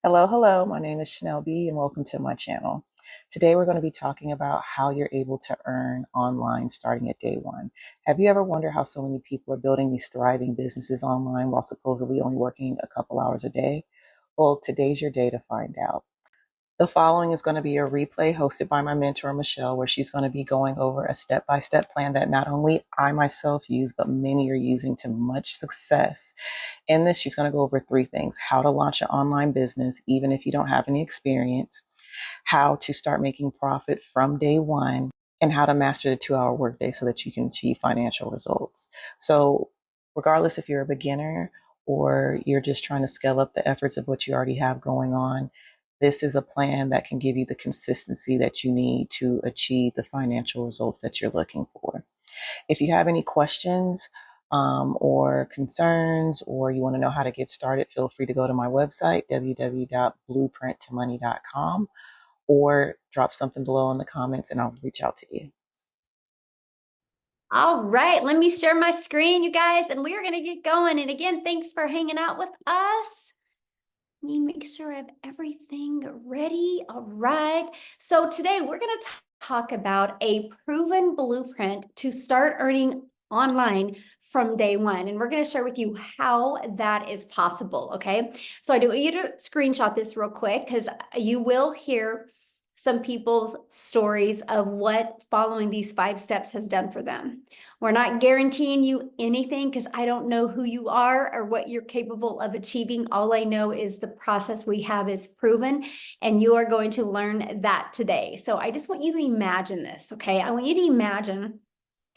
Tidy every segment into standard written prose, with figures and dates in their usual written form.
Hello, hello. My name is Chanel B, and welcome to my channel. Today, we're going to be talking about how you're able to earn online starting at day one. Have you ever wondered how so many people are building these thriving businesses online while supposedly only working a couple hours a day? Well, today's your day to find out. The following is going to be a replay hosted by my mentor, Michele, where she's going to be going over a step by step plan that not only I myself use, but many are using to much success. In this, she's going to go over three things: how to launch an online business, even if you don't have any experience, how to start making profit from day one, and how to master the 2 hour workday so that you can achieve financial results. So, regardless if you're a beginner or you're just trying to scale up the efforts of what you already have going on, this is a plan that can give you the consistency that you need to achieve the financial results that you're looking for. If you have any questions or concerns, or you want to know how to get started, feel free to go to my website, www.blueprinttomoney.com, or drop something below in the comments and I'll reach out to you. All right, let me share my screen, you guys, and we're going to get going. And again, thanks for hanging out with us. Let me make sure I have everything ready. All right. So today we're going to talk about a proven blueprint to start earning online from day one. And we're going to share with you how that is possible. Okay. So I do want you to screenshot this real quick because you will hear some people's stories of what following these 5 steps has done for them. We're not guaranteeing you anything because I don't know who you are or what you're capable of achieving. All I know is the process we have is proven, and you are going to learn that today. So I just want you to imagine this, okay? I want you to imagine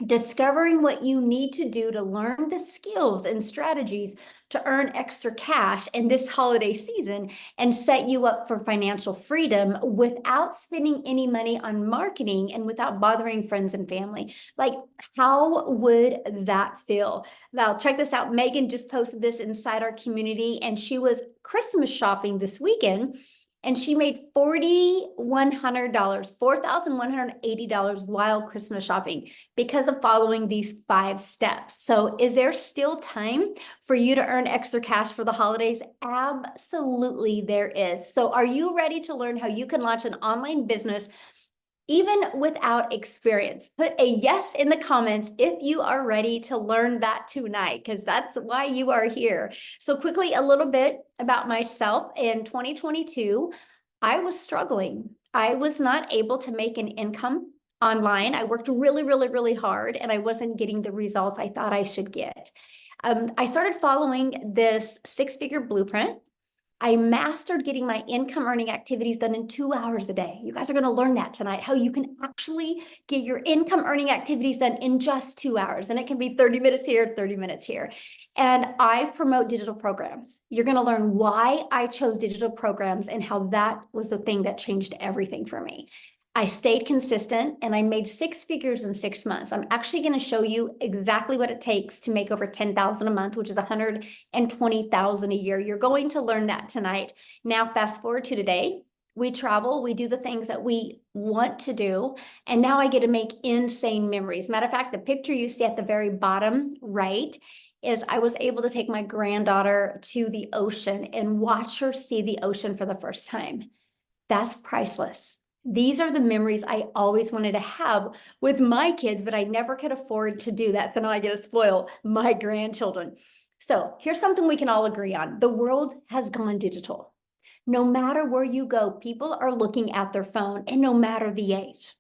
discovering what you need to do to learn the skills and strategies to earn extra cash in this holiday season and set you up for financial freedom without spending any money on marketing and without bothering friends and family. Like, how would that feel? Now, check this out. Megan just posted this inside our community, and she was Christmas shopping this weekend. And she made $4,100, $4,180 while Christmas shopping because of following these 5 steps. So is there still time for you to earn extra cash for the holidays? Absolutely, there is. So are you ready to learn how you can launch an online business even without experience? Put a yes in the comments if you are ready to learn that tonight, because that's why you are here. So quickly, a little bit about myself. In 2022, I was struggling. I was not able to make an income online. I worked really, really, really hard, and I wasn't getting the results I thought I should get. I started following this 6-figure blueprint. I mastered getting my income earning activities done in 2 hours a day. You guys are going to learn that tonight, how you can actually get your income earning activities done in just 2 hours. And it can be 30 minutes here, 30 minutes here. And I promote digital programs. You're going to learn why I chose digital programs and how that was the thing that changed everything for me. I stayed consistent and I made 6 figures in 6 months. I'm actually going to show you exactly what it takes to make over 10,000 a month, which is 120,000 a year. You're going to learn that tonight. Now, fast forward to today. We travel, we do the things that we want to do, and now I get to make insane memories. Matter of fact, the picture you see at the very bottom right is I was able to take my granddaughter to the ocean and watch her see the ocean for the first time. That's priceless. These are the memories I always wanted to have with my kids, but I never could afford to do that. So now I get to spoil my grandchildren. So here's something we can all agree on. The world has gone digital. No matter where you go, people are looking at their phone, and no matter the age,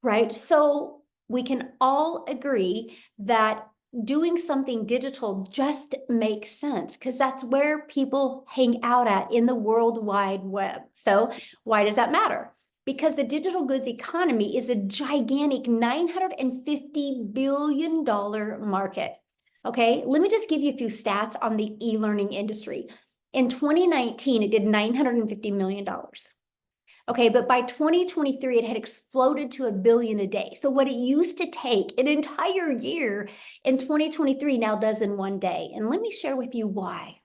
right? So we can all agree that doing something digital just makes sense because that's where people hang out at in the World Wide Web. So why does that matter? Because the digital goods economy is a gigantic $950 billion market. Okay, let me just give you a few stats on the e-learning industry. In 2019, it did $950 million. Okay, but by 2023, it had exploded to $1 billion a day. So what it used to take an entire year in 2023 now does in 1 day. And let me share with you why.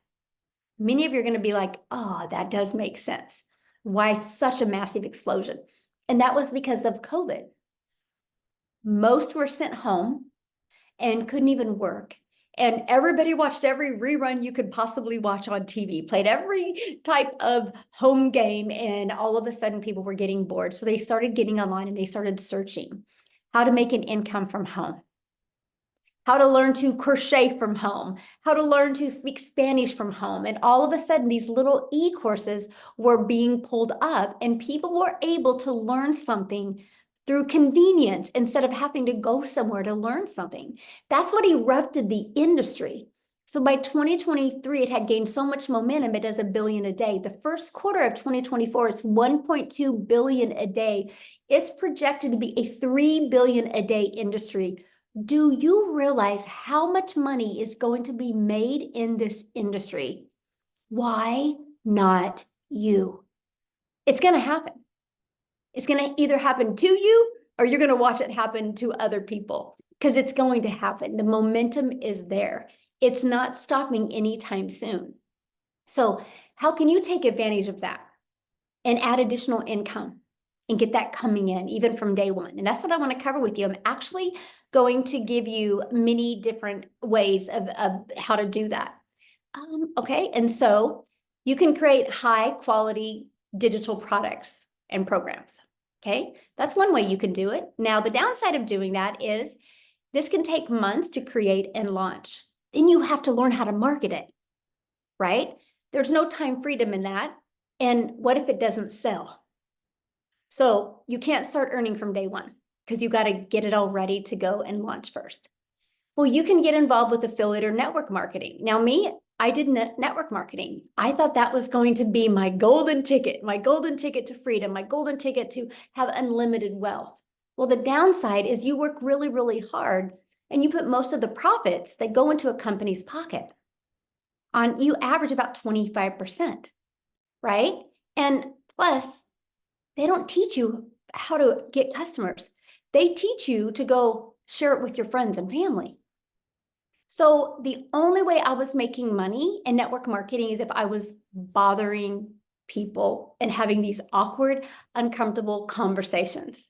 Many of you are going to be like, oh, that does make sense. Why such a massive explosion? And that was because of COVID. Most were sent home and couldn't even work. And everybody watched every rerun you could possibly watch on TV, played every type of home game, and all of a sudden people were getting bored. So they started getting online and they started searching how to make an income from home, how to learn to crochet from home, how to learn to speak Spanish from home. And all of a sudden, these little e-courses were being pulled up, and people were able to learn something through convenience instead of having to go somewhere to learn something. That's what erupted the industry. So by 2023, it had gained so much momentum, it does $1 billion a day. The first quarter of 2024, it's 1.2 billion a day. It's projected to be a 3 billion a day industry. Do you realize how much money is going to be made in this industry? Why not you? It's going to happen. It's going to either happen to you or you're going to watch it happen to other people, because it's going to happen. The momentum is there. It's not stopping anytime soon. So how can you take advantage of that and add additional income and get that coming in even from day one? And that's what I want to cover with you. I'm actually going to give you many different ways of how to do that. Okay, and so you can create high quality digital products and programs. Okay, that's one way you can do it. Now, the downside of doing that is this can take months to create and launch. Then you have to learn how to market it, right? There's no time freedom in that. And what if it doesn't sell? So you can't start earning from day one because you got to get it all ready to go and launch first. Well, you can get involved with affiliate or network marketing. Now, I did network marketing. I thought that was going to be my golden ticket to freedom, my golden ticket to have unlimited wealth. Well, the downside is you work really, really hard and you put most of the profits that go into a company's pocket. You average about 25%, right? And plus, they don't teach you how to get customers. They teach you to go share it with your friends and family. So the only way I was making money in network marketing is if I was bothering people and having these awkward, uncomfortable conversations.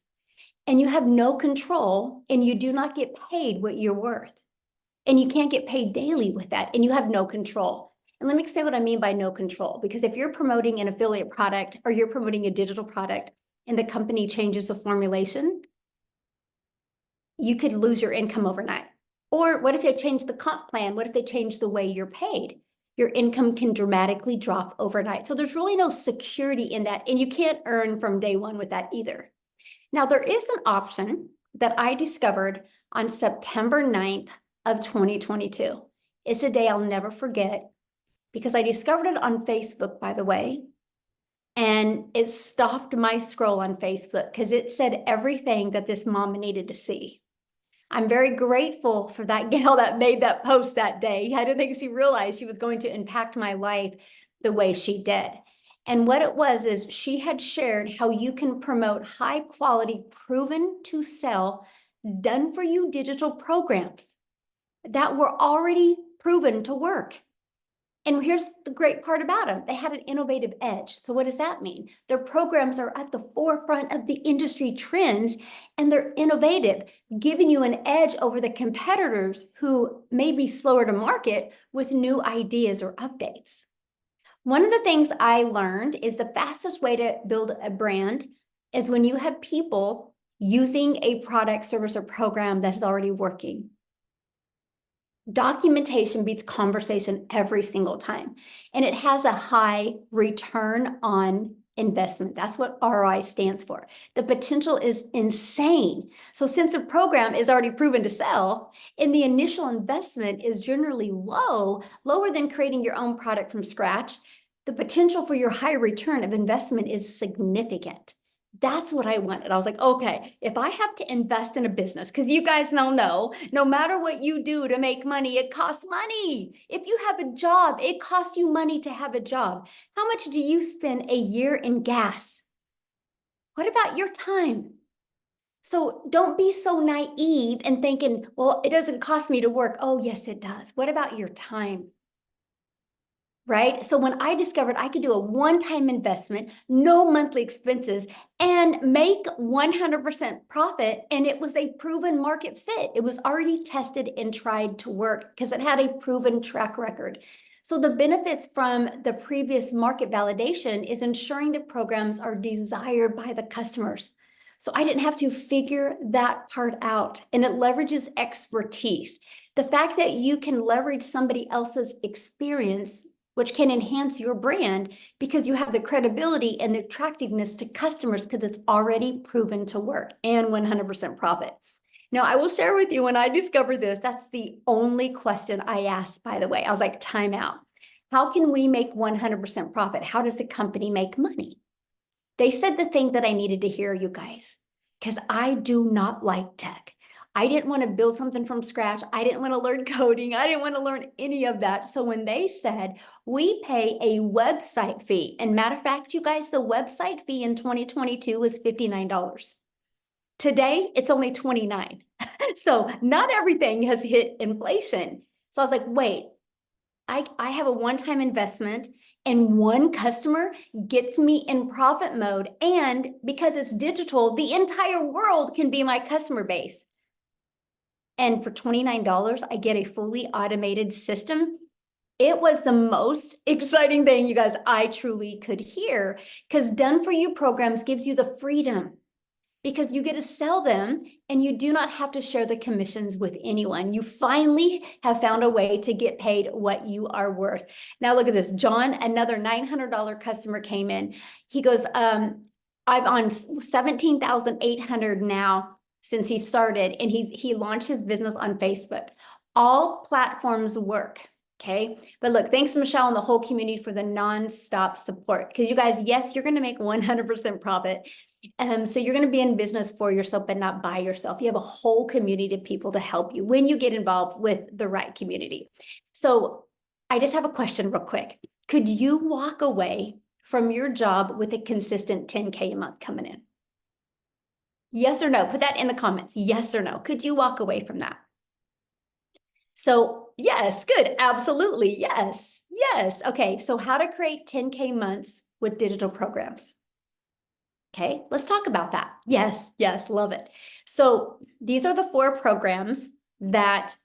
And you have no control and you do not get paid what you're worth. And you can't get paid daily with that, and you have no control. And let me explain what I mean by no control, because if you're promoting an affiliate product or you're promoting a digital product and the company changes the formulation, you could lose your income overnight. Or what if they change the comp plan? What if they change the way you're paid? Your income can dramatically drop overnight. So there's really no security in that, and you can't earn from day one with that either. Now, there is an option that I discovered on September 9th of 2022. It's a day I'll never forget because I discovered it on Facebook, by the way, and it stopped my scroll on Facebook because it said everything that this mom needed to see. I'm very grateful for that gal that made that post that day. I don't think she realized she was going to impact my life the way she did. And what it was is she had shared how you can promote high quality, proven to sell, done for you digital programs that were already proven to work. And here's the great part about them. They had an innovative edge. So what does that mean? Their programs are at the forefront of the industry trends and they're innovative, giving you an edge over the competitors who may be slower to market with new ideas or updates. One of the things I learned is the fastest way to build a brand is when you have people using a product, service, or program that is already working. Documentation beats conversation every single time. And it has a high return on investment. That's what ROI stands for. The potential is insane. So since a program is already proven to sell, and the initial investment is generally lower than creating your own product from scratch, the potential for your high return of investment is significant. That's what I wanted. I was like, okay, if I have to invest in a business, because you guys now know, no matter what you do to make money, it costs money. If you have a job, it costs you money to have a job. How much do you spend a year in gas? What about your time? So don't be so naive and thinking, well, it doesn't cost me to work. Oh, yes, it does. What about your time? right? So when I discovered I could do a one-time investment, no monthly expenses, and make 100% profit, and it was a proven market fit. It was already tested and tried to work because it had a proven track record. So the benefits from the previous market validation is ensuring the programs are desired by the customers. So I didn't have to figure that part out, and it leverages expertise. The fact that you can leverage somebody else's experience, which can enhance your brand because you have the credibility and the attractiveness to customers because it's already proven to work and 100% profit. Now, I will share with you when I discovered this, that's the only question I asked, by the way. I was like, time out. How can we make 100% profit? How does the company make money? They said the thing that I needed to hear, you guys, because I do not like tech. I didn't want to build something from scratch. I didn't want to learn coding. I didn't want to learn any of that. So when they said we pay a website fee, and matter of fact, you guys, the website fee in 2022 was $59. Today, it's only 29. So not everything has hit inflation. So I was like, wait, I have a one-time investment and one customer gets me in profit mode. And because it's digital, the entire world can be my customer base. And for $29, I get a fully automated system. It was the most exciting thing, you guys, I truly could hear, because done for you programs gives you the freedom, because you get to sell them and you do not have to share the commissions with anyone. You finally have found a way to get paid what you are worth. Now look at this. John, another $900 customer came in. He goes, I'm on 17,800 now since he started, and he launched his business on Facebook. All platforms work. Okay. But look, thanks to Michelle and the whole community for the nonstop support. Because you guys, yes, you're going to make 100% profit. So you're going to be in business for yourself, but not by yourself. You have a whole community of people to help you when you get involved with the right community. So I just have a question real quick. Could you walk away from your job with a consistent 10K a month coming in? Yes or no? Put that in the comments. Yes or no? Could you walk away from that? So yes, good. Absolutely. Yes. Yes. Okay. So how to create 10K months with digital programs. Okay, let's talk about that. Yes, yes, love it. So these are the 4 programs that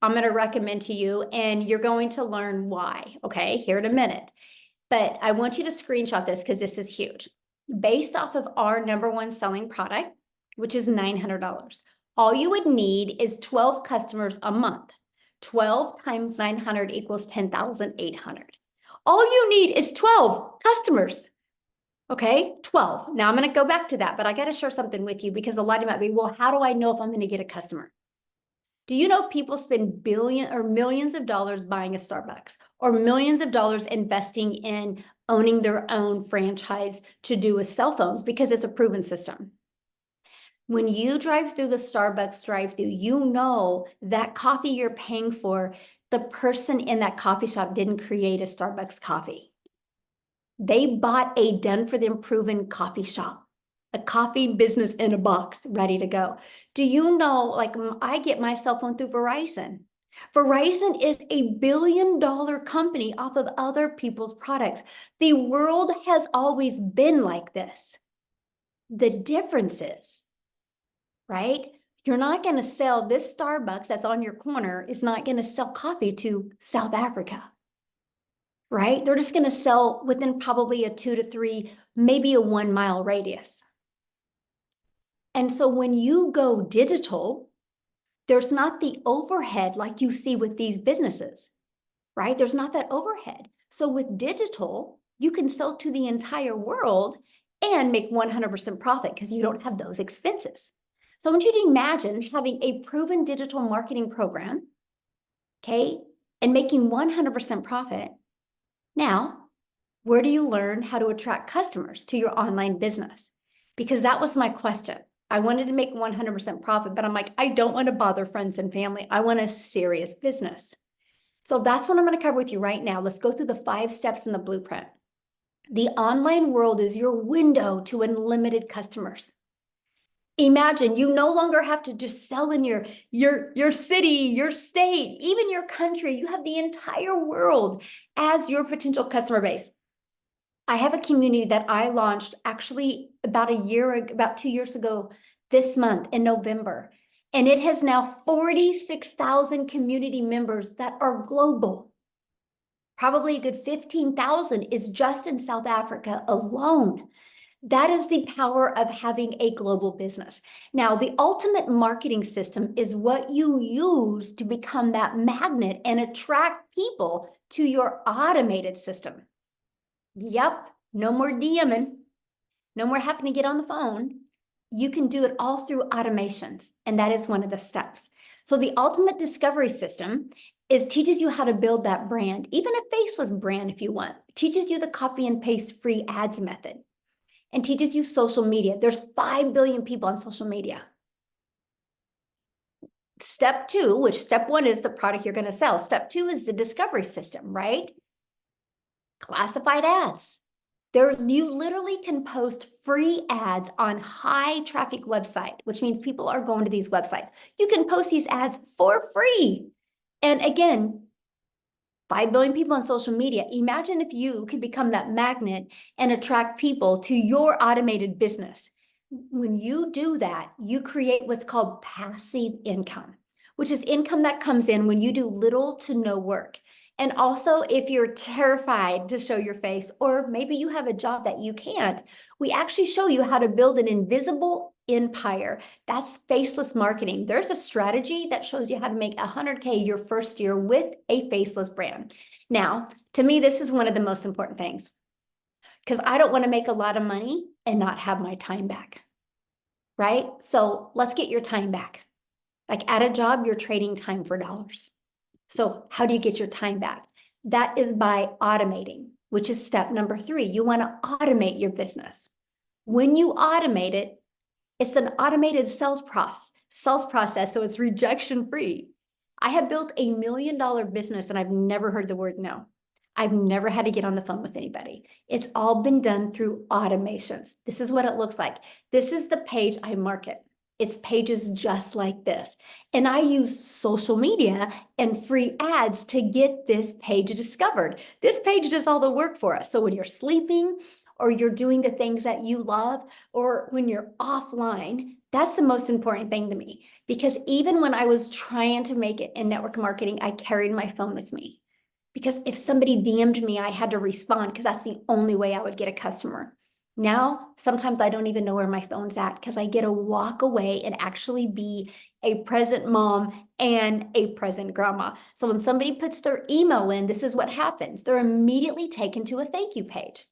I'm going to recommend to you, and you're going to learn why, okay, here in a minute. But I want you to screenshot this because this is huge. Based off of our #1 selling product, which is $900, all you would need is 12 customers a month. 12 times 900 equals 10,800. All you need is 12 customers. Okay, 12. Now I'm going to go back to that, but I got to share something with you because a lot of you might be, well, how do I know if I'm going to get a customer? Do you know people spend billions or millions of dollars buying a Starbucks, or millions of dollars investing in owning their own franchise to do with cell phones because it's a proven system? When you drive through the Starbucks drive-through, you know that coffee you're paying for, the person in that coffee shop didn't create a Starbucks coffee. They bought a done for them proven coffee shop, a coffee business in a box ready to go. Do you know, like, I get my cell phone through Verizon. Verizon is a billion-dollar company off of other people's products. The world has always been like this. The difference is, right? You're not going to sell this Starbucks that's on your corner is not going to sell coffee to South Africa. Right? They're just going to sell within probably a 2 to 3, maybe a 1-mile radius. And so when you go digital, there's not the overhead like you see with these businesses, right? There's not that overhead. So with digital, you can sell to the entire world and make 100% profit because you don't have those expenses. So I want you to imagine having a proven digital marketing program, okay, and making 100% profit. Now, where do you learn how to attract customers to your online business? Because that was my question. I wanted to make 100% profit, but I'm like, I don't want to bother friends and family. I want a serious business. So that's what I'm going to cover with you right now. Let's go through the 5 steps in the blueprint. The online world is your window to unlimited customers. Imagine you no longer have to just sell in your city, your state, even your country. You have the entire world as your potential customer base. I have a community that I launched actually about 2 years ago this month in November. And it has now 46,000 community members that are global. Probably a good 15,000 is just in South Africa alone. That is the power of having a global business. Now, the ultimate marketing system is what you use to become that magnet and attract people to your automated system. Yep, no more DMing, no more having to get on the phone. You can do it all through automations, and that is one of the steps. So the ultimate discovery system teaches you how to build that brand, even a faceless brand if you want. It teaches you the copy and paste free ads method, and teaches you social media. There's 5 billion people on social media. Step 2, which step 1 is the product you're going to sell. Step 2 is the discovery system, right? Classified ads. You literally can post free ads on high traffic website, which means people are going to these websites. You can post these ads for free. And again, 5 billion people on social media. Imagine if you could become that magnet and attract people to your automated business. When you do that, you create what's called passive income, which is income that comes in when you do little to no work. And also, if you're terrified to show your face, or maybe you have a job that you can't, we actually show you how to build an invisible empire. That's faceless marketing. There's a strategy that shows you how to make 100K your first year with a faceless brand. Now, to me, this is one of the most important things, because I don't want to make a lot of money and not have my time back, right? So let's get your time back. Like at a job, you're trading time for dollars. So how do you get your time back? That is by automating, which is step number 3. You want to automate your business. When you automate it, it's an automated sales process, so it's rejection free. I have built $1 million business and I've never heard the word no. I've never had to get on the phone with anybody. It's all been done through automations. This is what it looks like. This is the page I market. It's pages just like this. And I use social media and free ads to get this page discovered. This page does all the work for us. So when you're sleeping or you're doing the things that you love, or when you're offline, that's the most important thing to me. Because even when I was trying to make it in network marketing, I carried my phone with me. Because if somebody DM'd me, I had to respond because that's the only way I would get a customer. Now, sometimes I don't even know where my phone's at because I get to walk away and actually be a present mom and a present grandma. So when somebody puts their email in, this is what happens. They're immediately taken to a thank you page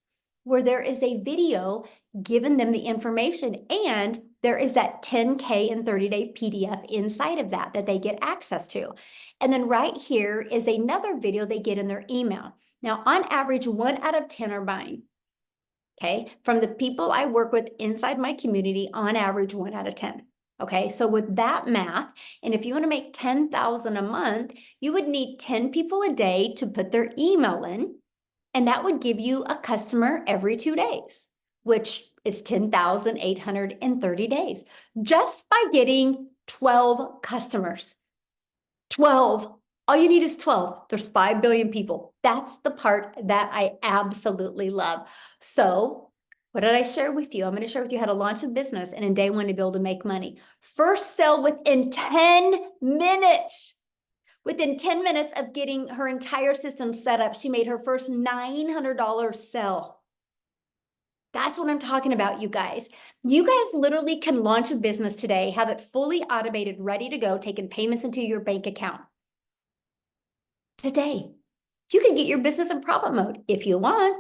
where there is a video giving them the information, and there is that 10K and 30-day PDF inside of that they get access to. And then right here is another video they get in their email. Now, on average, 1 out of 10 are buying. Okay, from the people I work with inside my community, on average, 1 out of 10. Okay, so with that math, and if you want to make 10,000 a month, you would need 10 people a day to put their email in, and that would give you a customer every 2 days, which is 10,830 days, just by getting 12 customers. 12. All you need is 12. There's 5 billion people. That's the part that I absolutely love. So what did I share with you? I'm going to share with you how to launch a business and in day 1 to be able to make money. First sell within 10 minutes. Within 10 minutes of getting her entire system set up, she made her first $900 sell. That's what I'm talking about, you guys. You guys literally can launch a business today, have it fully automated, ready to go, taking payments into your bank account. Today, you can get your business in profit mode if you want.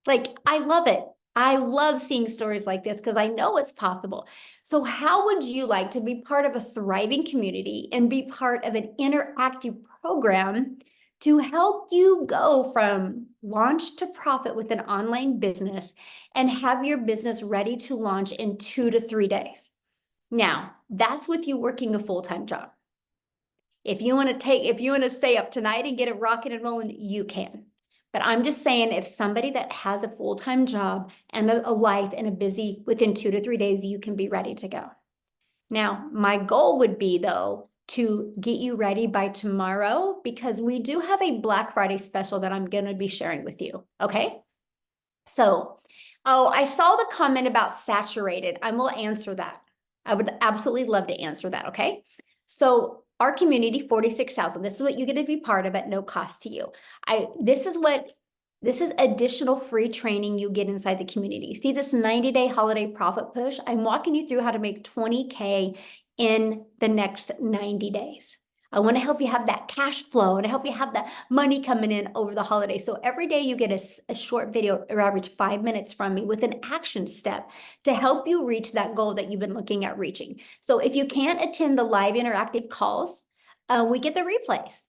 Like, I love it. I love seeing stories like this because I know it's possible. So how would you like to be part of a thriving community and be part of an interactive program to help you go from launch to profit with an online business and have your business ready to launch in 2 to 3 days? Now, that's with you working a full-time job. If you want to stay up tonight and get it rocking and rolling, you can. But I'm just saying, if somebody that has a full-time job and a life and a busy, within 2 to 3 days, you can be ready to go. Now, my goal would be, though, to get you ready by tomorrow, because we do have a Black Friday special that I'm going to be sharing with you. Okay. So, oh, I saw the comment about saturated. I will answer that. I would absolutely love to answer that. Okay. So our community, 46,000, this is what you're going to be part of at no cost to you. This is additional free training you get inside the community. See this 90-day holiday profit push? I'm walking you through how to make 20K in the next 90 days. I want to help you have that cash flow and help you have that money coming in over the holidays. So every day you get a short video, or average 5 minutes from me with an action step to help you reach that goal that you've been looking at reaching. So if you can't attend the live interactive calls, we get the replays.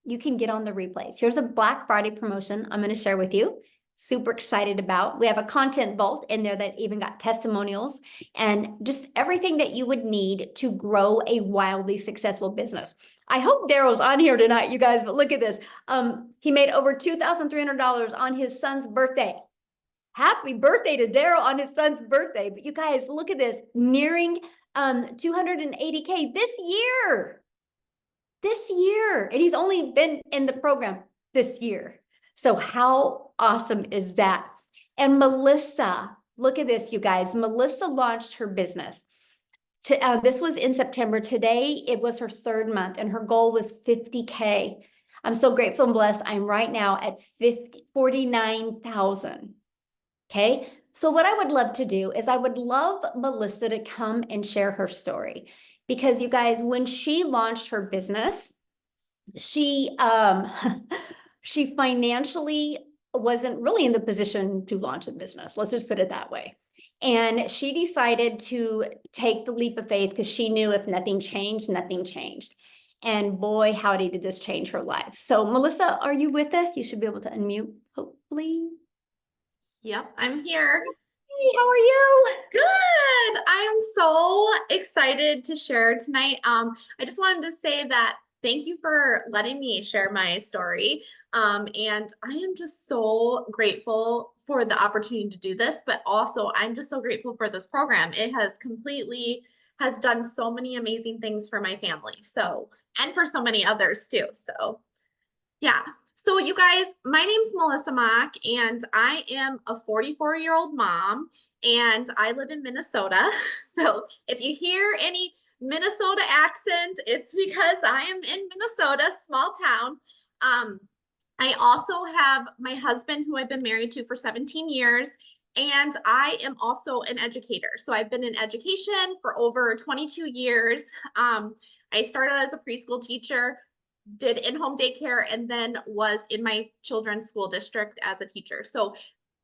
You can get on the replays. Here's a Black Friday promotion I'm going to share with you. Super excited about. We have a content vault in there that even got testimonials and just everything that you would need to grow a wildly successful business. I hope Daryl's on here tonight, you guys, but look at this. He made over $2,300 on his son's birthday. Happy birthday to Daryl on his son's birthday. But you guys, look at this, nearing 280K this year. And he's only been in the program this year. So how awesome is that? And Melissa, look at this, you guys. Melissa launched her business. This was in September. Today, it was her 3rd month, and her goal was 50K. I'm so grateful and blessed. I'm right now at 49,000. Okay. So what I would love to do is I would love Melissa to come and share her story, because you guys, when she launched her business, she she financially wasn't really in the position to launch a business. Let's just put it that way. And she decided to take the leap of faith because she knew if nothing changed, nothing changed. And boy, howdy, did this change her life. So Melissa, are you with us? You should be able to unmute, hopefully. Yep, I'm here. Hey, how are you? Good. I'm so excited to share tonight. I just wanted to say that thank you for letting me share my story. And I am just so grateful for the opportunity to do this, but also I'm just so grateful for this program. It has done so many amazing things for my family. So, and for so many others too. So yeah. So you guys, my name's Melissa Mock, and I am a 44-year-old mom, and I live in Minnesota. So if you hear any Minnesota accent, it's because I am in Minnesota, small town. I also have my husband, who I've been married to for 17 years, and I am also an educator. So I've been in education for over 22 years. I started as a preschool teacher, did in-home daycare, and then was in my children's school district as a teacher. So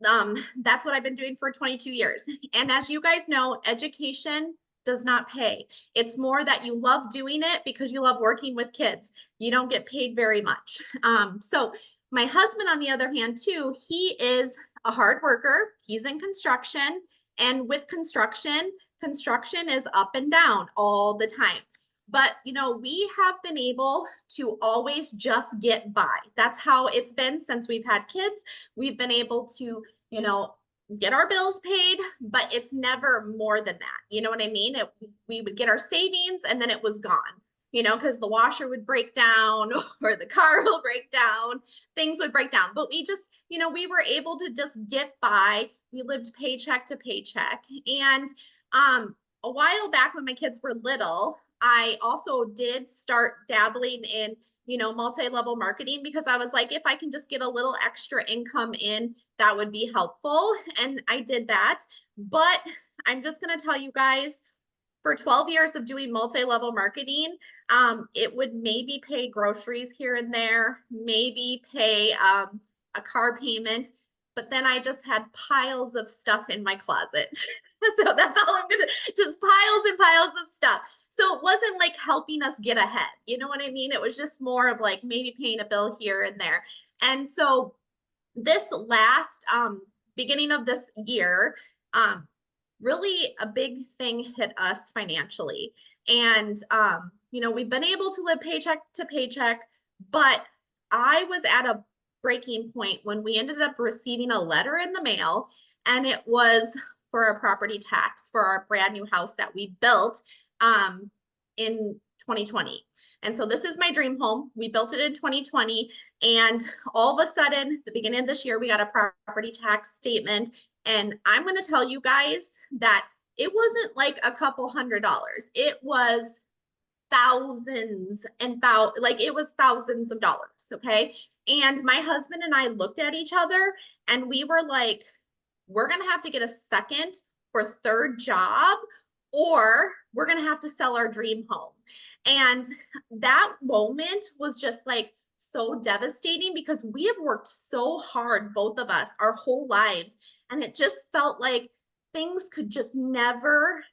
that's what I've been doing for 22 years. And as you guys know, education does not pay. It's more that you love doing it because you love working with kids. You don't get paid very much. So my husband, on the other hand, too, he is a hard worker. He's in construction. And with construction is up and down all the time. But, you know, we have been able to always just get by. That's how it's been since we've had kids. We've been able to, you know, get our bills paid, but it's never more than that. You know what I mean? We would get our savings and then it was gone, you know, because the washer would break down or the car will break down, things would break down. But we just, you know, we were able to just get by. We lived paycheck to paycheck. And a while back when my kids were little, I also did start dabbling in, you know, multi-level marketing, because I was like, if I can just get a little extra income in, that would be helpful. And I did that. But I'm just going to tell you guys, for 12 years of doing multi-level marketing, it would maybe pay groceries here and there, maybe pay a car payment, but then I just had piles of stuff in my closet. So that's all I'm gonna, just piles and piles of stuff. So it wasn't like helping us get ahead. You know what I mean? It was just more of like maybe paying a bill here and there. And so this last beginning of this year, really a big thing hit us financially. And you know, we've been able to live paycheck to paycheck, but I was at a breaking point when we ended up receiving a letter in the mail, and it was for a property tax for our brand new house that we built in 2020. And so this is my dream home. We built it in 2020. And all of a sudden, the beginning of this year, we got a property tax statement. And I'm going to tell you guys that it wasn't like a couple $100s. It was thousands and like it was thousands of dollars. Okay. And my husband and I looked at each other and we were like, we're going to have to get a second or third job, or we're going to have to sell our dream home. And that moment was just like so devastating because we have worked so hard, both of us, our whole lives. And it just felt like things could just never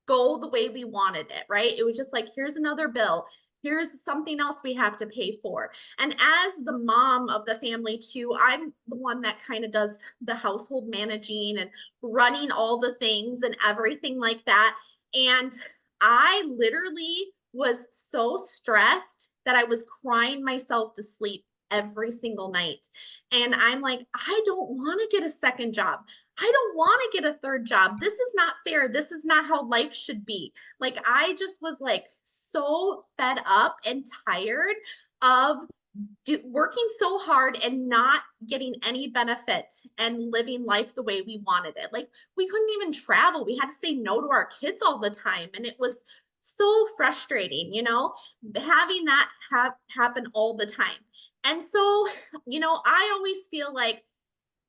go the way we wanted it, right? It was just like, here's another bill. Here's something else we have to pay for. And as the mom of the family too, I'm the one that kind of does the household managing and running all the things and everything like that. And I literally was so stressed that I was crying myself to sleep every single night. And I'm like, I don't want to get a second job. I don't want to get a third job. This is not fair. This is not how life should be. Like, I just was like so fed up and tired of working so hard and not getting any benefit and living life the way we wanted it. Like, we couldn't even travel. We had to say no to our kids all the time. And it was so frustrating, you know, having that happen all the time. And so, you know, I always feel like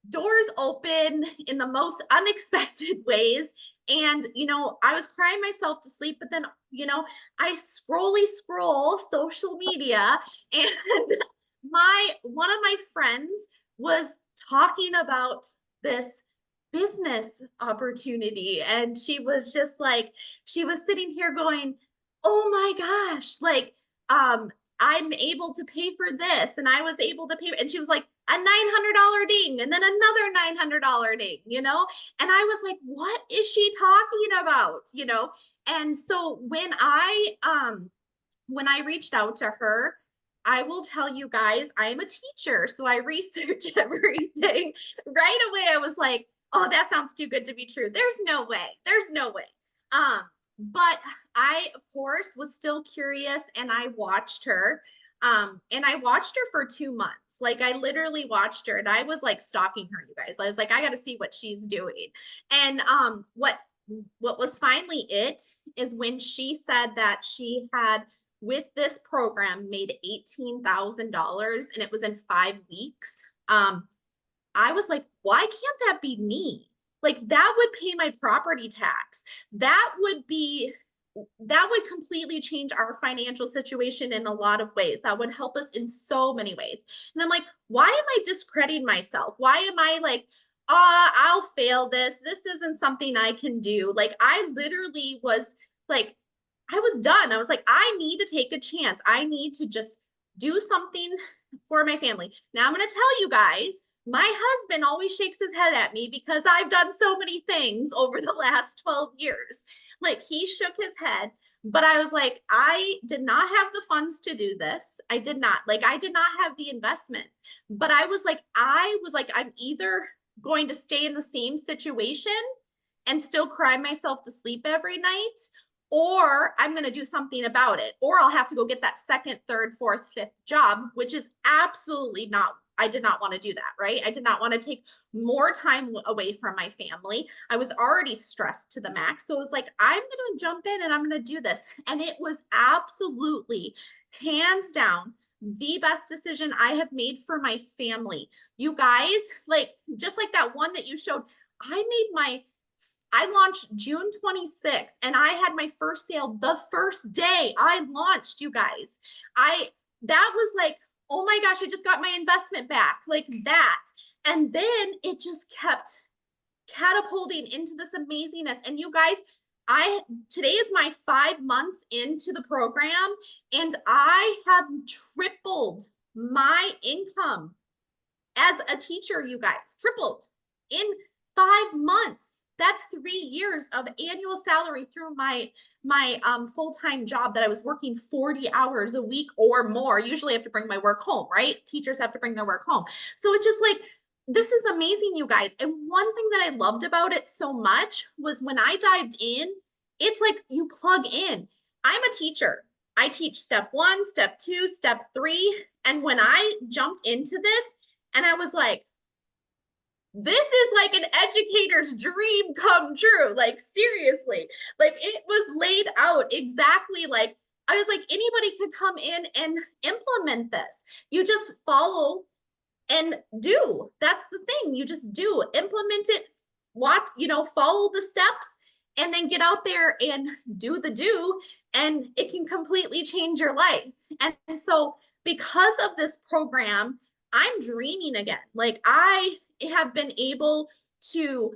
doors open in the most unexpected ways. And, you know, I was crying myself to sleep, but then, you know, I scroll social media, and one of my friends was talking about this business opportunity. And she was just like, she was sitting here going, oh my gosh, like, I'm able to pay for this, and I was able to pay. And she was like, a $900 ding, and then another $900 ding, you know? And I was like, what is she talking about? You know? And so when I reached out to her, I will tell you guys, I'm a teacher. So I researched everything right away. I was like, oh, that sounds too good to be true. There's no way. There's no way. But I, of course, was still curious, and I watched her. And I watched her for 2 months. Like, I literally watched her, and I was like stalking her, you guys. I was like, I got to see what she's doing. And what was finally it is when she said that she had, with this program, made $18,000, and it was in 5 weeks. I was like, why can't that be me? Like, that would pay my property tax. That would completely change our financial situation in a lot of ways. That would help us in so many ways. And I'm like, why am I discrediting myself? Why am I like, I'll fail this. This isn't something I can do. Like, I literally was like, I was done. I was like, I need to take a chance. I need to just do something for my family. Now I'm going to tell you guys, my husband always shakes his head at me because I've done so many things over the last 12 years. Like, he shook his head, but I was like, I did not have the funds to do this. I did not have the investment, but I was like, I'm either going to stay in the same situation and still cry myself to sleep every night, or I'm going to do something about it, or I'll have to go get that second, third, fourth, fifth job, which is absolutely not, I did not want to do that, right? I did not want to take more time away from my family. I was already stressed to the max. So I was like, I'm going to jump in and I'm going to do this. And it was absolutely, hands down, the best decision I have made for my family. You guys, like, just like that one that you showed, I launched June 26th, and I had my first sale the first day I launched, you guys. That was like, oh my gosh, I just got my investment back, like that. And then it just kept catapulting into this amazingness. And you guys, today is my 5 months into the program, and I have tripled my income as a teacher, you guys, tripled in 5 months. That's 3 years of annual salary through my full-time job that I was working 40 hours a week or more. Usually I have to bring my work home, right? Teachers have to bring their work home. So it's just like, this is amazing, you guys. And one thing that I loved about it so much was when I dived in, it's like you plug in. I'm a teacher. I teach step 1, step 2, step 3. And when I jumped into this and I was like, this is like an educator's dream come true. Like, seriously, like it was laid out exactly like I was like, anybody could come in and implement this. You just follow and do. That's the thing. You just do, implement it, watch, follow the steps, and then get out there and do the do, and it can completely change your life. And so because of this program, I'm dreaming again. Like, I have been able to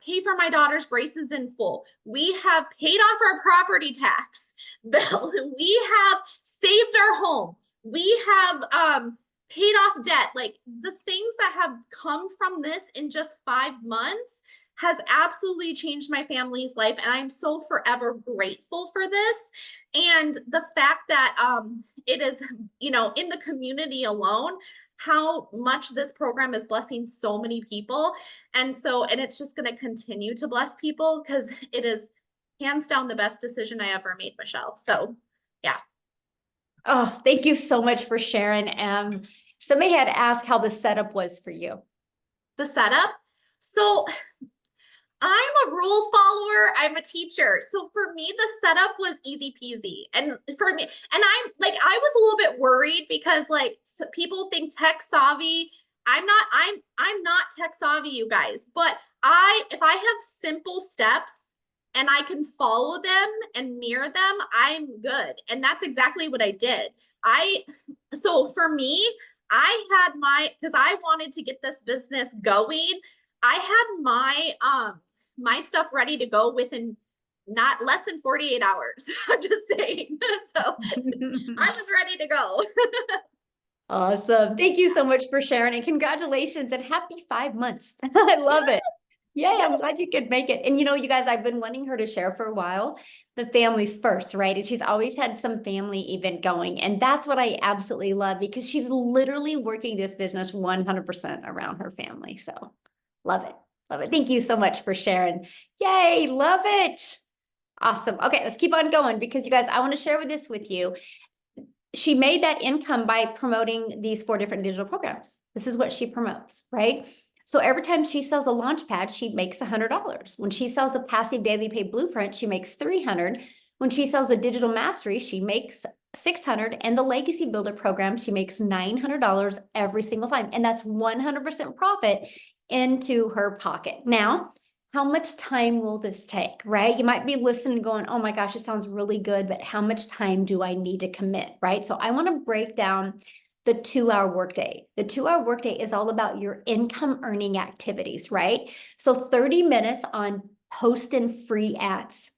pay for my daughter's braces in full. We have paid off our property tax bill. We have saved our home. We have paid off debt. Like, the things that have come from this in just 5 months has absolutely changed my family's life. And I'm so forever grateful for this. And the fact that it is, in the community alone, how much this program is blessing so many people. And it's just going to continue to bless people, because it is hands down the best decision I ever made, Michelle. So yeah. Oh, thank you so much for sharing. Somebody had asked how the setup was for you. The setup. So I'm a rule follower. I'm a teacher. So for me, the setup was easy peasy. And for me, and I'm like, I was a little bit worried because like people think tech savvy. I'm not tech savvy, you guys, but if I have simple steps and I can follow them and mirror them, I'm good. And that's exactly what I did. So for me, because I wanted to get this business going, I had my stuff ready to go within not less than 48 hours. I'm just saying. So I was ready to go. Awesome. Thank you so much for sharing, and congratulations and happy 5 months. I love it. Yeah, I'm glad you could make it. And you guys, I've been wanting her to share for a while, the families first, right? And she's always had some family event going. And that's what I absolutely love, because she's literally working this business 100% around her family. So love it. Love it. Thank you so much for sharing. Yay, love it. Awesome. Okay, let's keep on going, because you guys, I want to share this with you. She made that income by promoting these 4 different digital programs. This is what she promotes, right? So every time she sells a launch pad, she makes $100. When she sells a passive daily pay blueprint, she makes $300. When she sells a digital mastery, she makes $600. And the legacy builder program, she makes $900 every single time. And that's 100% profit into her pocket. Now, how much time will this take, right? You might be listening going, oh my gosh, it sounds really good, but how much time do I need to commit, right? So I want to break down the 2-hour workday. The 2-hour workday is all about your income earning activities, right? So 30 minutes on post and free ads.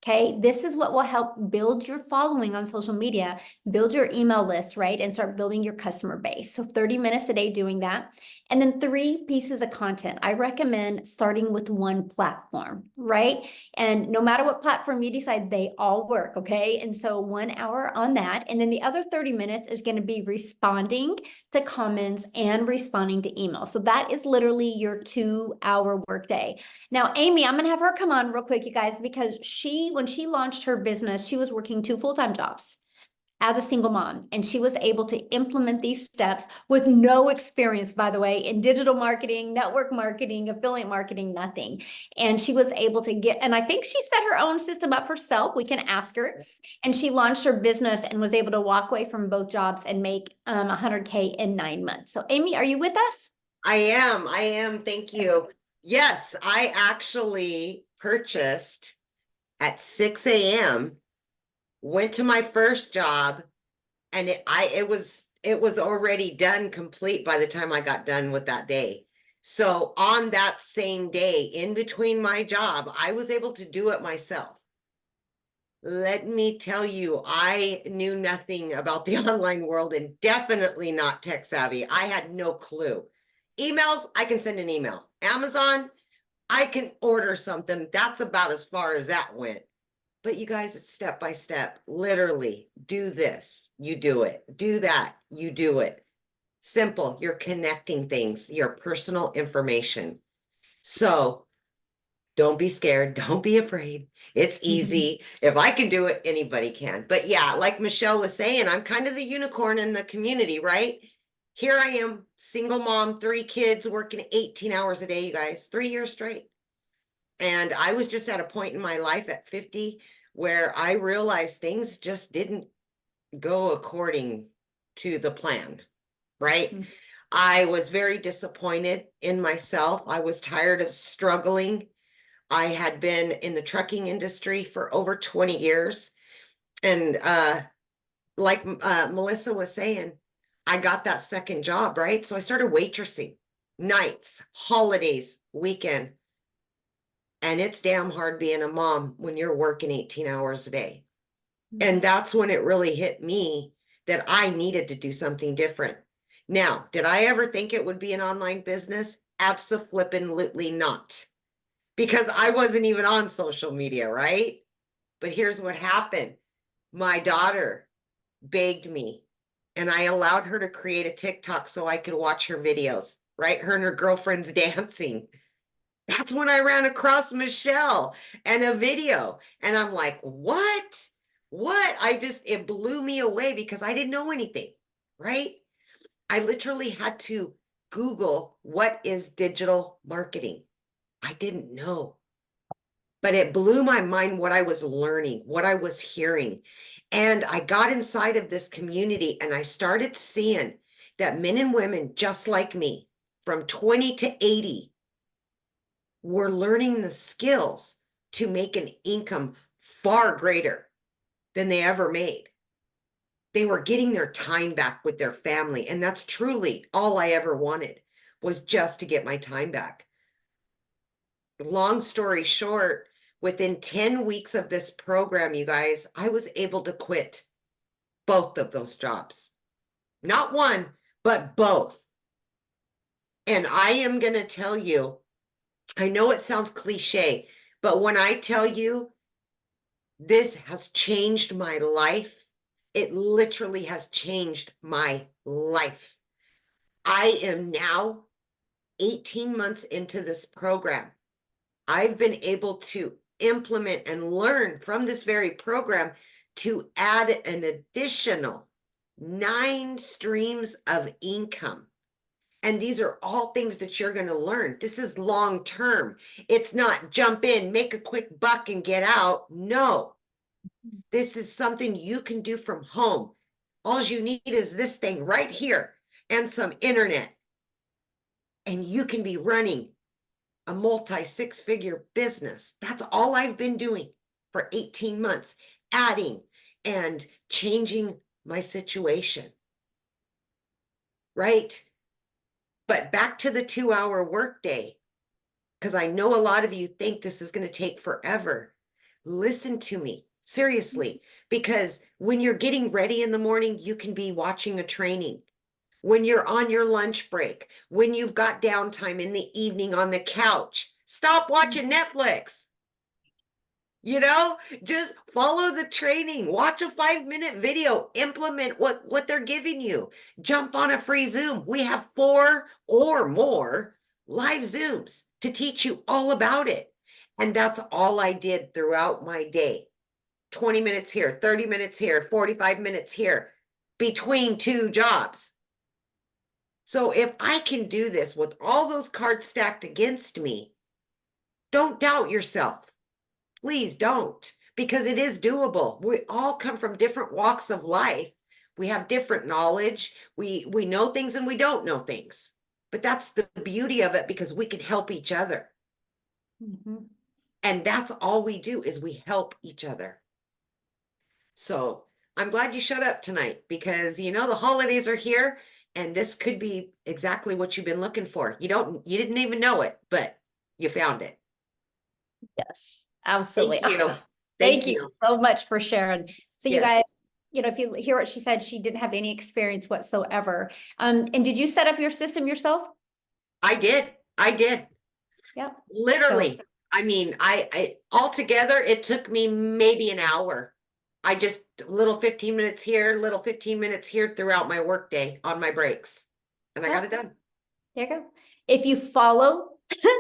Okay, this is what will help build your following on social media, build your email list, right? And start building your customer base. So 30 minutes a day doing that. And then 3 pieces of content. I recommend starting with one platform, right? And no matter what platform you decide, they all work, okay? And so 1 hour on that. And then the other 30 minutes is going to be responding to comments and responding to emails. So that is literally your 2-hour workday. Now, Amy, I'm going to have her come on real quick, you guys, because when she launched her business, she was working 2 full-time jobs as a single mom, and she was able to implement these steps with no experience, by the way, in digital marketing, network marketing, affiliate marketing, nothing. And she was able to and I think she set her own system up herself. We can ask her. And she launched her business and was able to walk away from both jobs and make $100K in 9 months. So Amy, are you with us? I am. Thank you. Yes, I actually purchased at 6 a.m., went to my first job, and it was already done complete by the time I got done with that day. So on that same day, in between my job, I was able to do it myself. Let me tell you, I knew nothing about the online world and definitely not tech savvy. I had no clue. Emails, I can send an email. Amazon, I can order something. That's about as far as that went. But you guys, it's step by step. Literally, do this, you do it. Do that, you do it. Simple. You're connecting things, your personal information. So don't be scared. Don't be afraid. It's easy. If I can do it, anybody can. But yeah, like Michelle was saying, I'm kind of the unicorn in the community, right? Here I am, single mom, 3 kids, working 18 hours a day, you guys, 3 years straight. And I was just at a point in my life at 50 where I realized things just didn't go according to the plan, right? Mhm. I was very disappointed in myself. I was tired of struggling. I had been in the trucking industry for over 20 years. And like Melissa was saying, I got that second job, right? So I started waitressing nights, holidays, weekend. And it's damn hard being a mom when you're working 18 hours a day. And that's when it really hit me that I needed to do something different. Now, did I ever think it would be an online business? Abso-flippin-lutely not. Because I wasn't even on social media, right? But here's what happened. My daughter begged me, and I allowed her to create a TikTok so I could watch her videos, right? Her and her girlfriends dancing. That's when I ran across Michele and a video. And I'm like, what? What? It blew me away because I didn't know anything, right? I literally had to Google what is digital marketing. I didn't know, but it blew my mind what I was learning, what I was hearing. And I got inside of this community and I started seeing that men and women just like me, from 20 to 80, were learning the skills to make an income far greater than they ever made. They were getting their time back with their family. And that's truly all I ever wanted, was just to get my time back. Long story short, within 10 weeks of this program, you guys, I was able to quit both of those jobs. Not one, but both. And I am going to tell you, I know it sounds cliche, but when I tell you this has changed my life, it literally has changed my life. I am now 18 months into this program. I've been able to implement and learn from this very program to add an additional 9 streams of income. And these are all things that you're going to learn. This is long term. It's not jump in, make a quick buck and get out. No, this is something you can do from home. All you need is this thing right here and some internet. And you can be running a multi-6-figure business. That's all I've been doing for 18 months, adding and changing my situation. Right? But back to the 2-hour workday, because I know a lot of you think this is going to take forever. Listen to me, seriously, because when you're getting ready in the morning, you can be watching a training. When you're on your lunch break, when you've got downtime in the evening on the couch, stop watching Netflix. You know, just follow the training, watch a 5-minute video, implement what they're giving you, jump on a free Zoom. We have 4 or more live Zooms to teach you all about it. And that's all I did throughout my day. 20 minutes here, 30 minutes here, 45 minutes here, between 2 jobs. So if I can do this with all those cards stacked against me, don't doubt yourself. Please don't, because it is doable. We all come from different walks of life. We have different knowledge. We know things and we don't know things. But that's the beauty of it, because we can help each other. Mhm. And that's all we do, is we help each other. So I'm glad you showed up tonight, because the holidays are here and this could be exactly what you've been looking for. You didn't even know it, but you found it. Yes, absolutely. Thank you. Thank you so much for sharing. So you Yes. guys, if you hear what she said, she didn't have any experience whatsoever. And did you set up your system yourself? I did. Yep. Literally. I mean, I altogether, it took me maybe an hour. I just little 15 minutes here, little 15 minutes here throughout my workday on my breaks. And I got it done. There you go. If you follow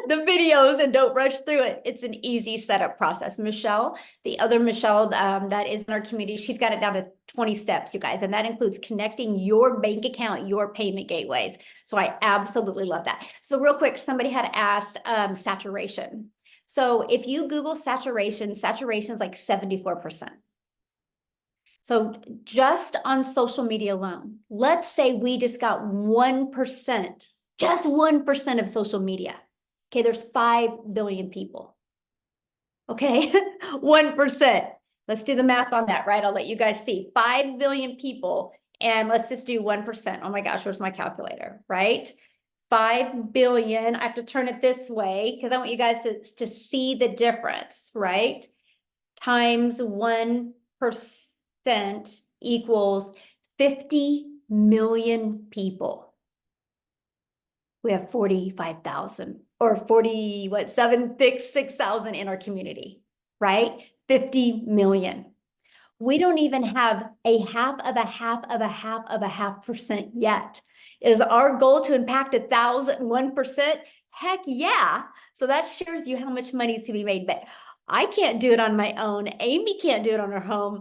the videos and don't rush through it, it's an easy setup process. Michele, the other Michele that is in our community, she's got it down to 20 steps, you guys. And that includes connecting your bank account, your payment gateways. So I absolutely love that. So real quick, somebody had asked saturation. So if you Google saturation, saturation is like 74%. So just on social media alone, let's say we just got 1%, just 1% of social media. Okay, there's 5 billion people. Okay, 1%. Let's do the math on that, right? I'll let you guys see. 5 billion people, and let's just do 1%. Oh my gosh, where's my calculator, right? 5 billion, I have to turn it this way because I want you guys to see the difference, right? Times 1% equals 50 million people. We have 45,000 or 40, what, 6,000 in our community, right? 50 million. We don't even have a half of a half of a half of a half percent yet. Is our goal to impact 1%? Heck yeah. So that shows you how much money is to be made. But I can't do it on my own. Amy can't do it on her own.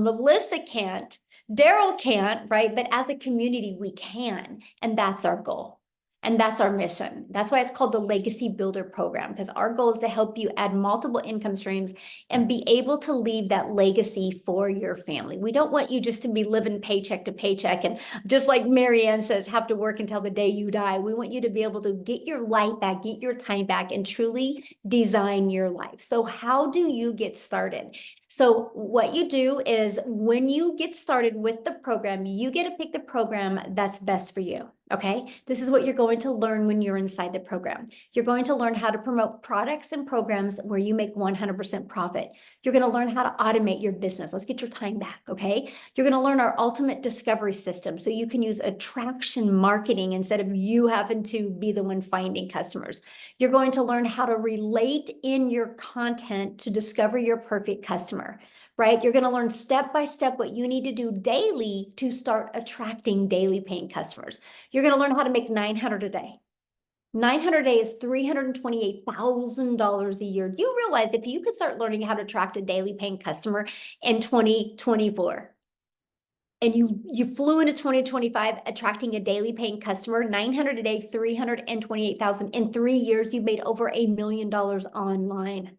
Melissa can't. Daryl can't, right? But as a community, we can. And that's our goal. And that's our mission. That's why it's called the Legacy Builder Program, because our goal is to help you add multiple income streams and be able to leave that legacy for your family. We don't want you just to be living paycheck to paycheck and just like Marianne says, have to work until the day you die. We want you to be able to get your life back, get your time back, and truly design your life. So how do you get started? So what you do is when you get started with the program, you get to pick the program that's best for you. Okay, this is what you're going to learn when you're inside the program. You're going to learn how to promote products and programs where you make 100% profit. You're going to learn how to automate your business. Let's get your time back, okay? You're going to learn our ultimate discovery system so you can use attraction marketing instead of you having to be the one finding customers. You're going to learn how to relate in your content to discover your perfect customer. Right? You're going to learn step by step what you need to do daily to start attracting daily paying customers. You're going to learn how to make $900 a day. 900 a day is $328,000 a year. Do you realize if you could start learning how to attract a daily paying customer in 2024 and you flew into 2025 attracting a daily paying customer, 900 a day, 328,000 in 3 years, you've made over $1 million online.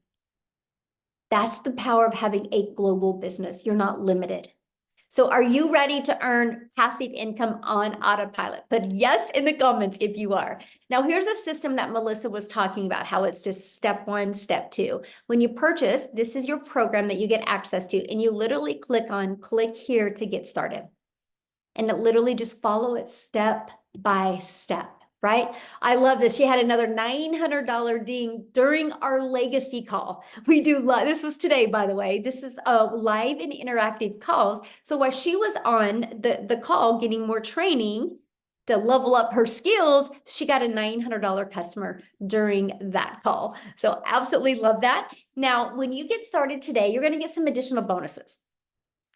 That's the power of having a global business. You're not limited. So are you ready to earn passive income on autopilot? Put yes in the comments if you are. Now, here's a system that Melissa was talking about, how it's just step 1, step 2. When you purchase, this is your program that you get access to, and you literally click here to get started. And it literally just follow it step by step. Right? I love this. She had another $900 ding during our legacy call. We do live. This was today, by the way. This is live and interactive calls. So while she was on the call getting more training to level up her skills, she got a $900 customer during that call. So absolutely love that. Now, when you get started today, you're going to get some additional bonuses.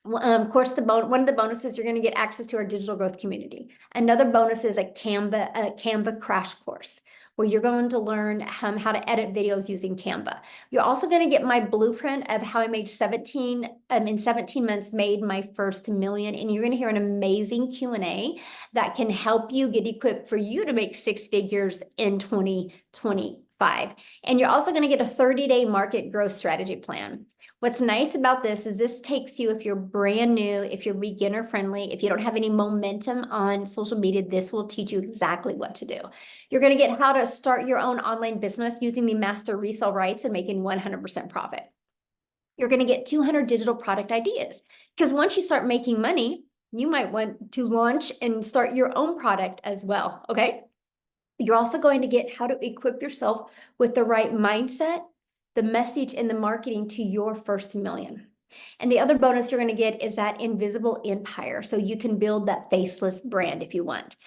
Of course, one of the bonuses, you're going to get access to our digital growth community. Another bonus is a Canva crash course where you're going to learn how to edit videos using Canva. You're also going to get my blueprint of how I made in 17 months, made my first million. And you're going to hear an amazing Q&A that can help you get equipped for you to make 6 figures in 2025. And you're also going to get a 30-day market growth strategy plan. What's nice about this is this takes you, if you're brand new, if you're beginner friendly, if you don't have any momentum on social media, this will teach you exactly what to do. You're going to get how to start your own online business using the master resale rights and making 100% profit. You're going to get 200 digital product ideas because once you start making money, you might want to launch and start your own product as well. Okay. You're also going to get how to equip yourself with the right mindset, the message, and the marketing to your first million. And the other bonus you're going to get is that invisible empire. So you can build that faceless brand if you want.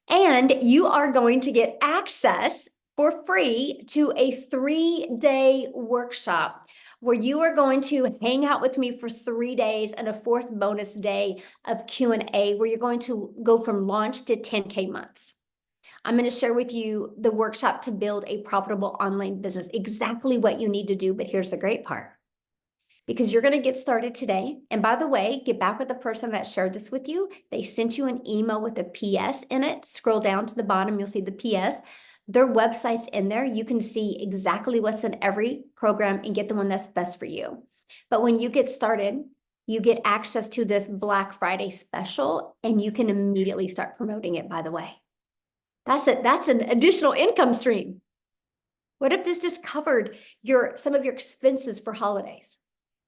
And you are going to get access for free to a 3-day workshop where you are going to hang out with me for 3 days and a 4th bonus day of Q&A, where you're going to go from launch to 10K months. I'm going to share with you the workshop to build a profitable online business, exactly what you need to do. But here's the great part, because you're going to get started today. And by the way, get back with the person that shared this with you. They sent you an email with a PS in it. Scroll down to the bottom, you'll see the PS. Their website's in there. You can see exactly what's in every program and get the one that's best for you. But when you get started, you get access to this Black Friday special, and you can immediately start promoting it, by the way. That's it. That's an additional income stream. What if this just covered some of your expenses for holidays?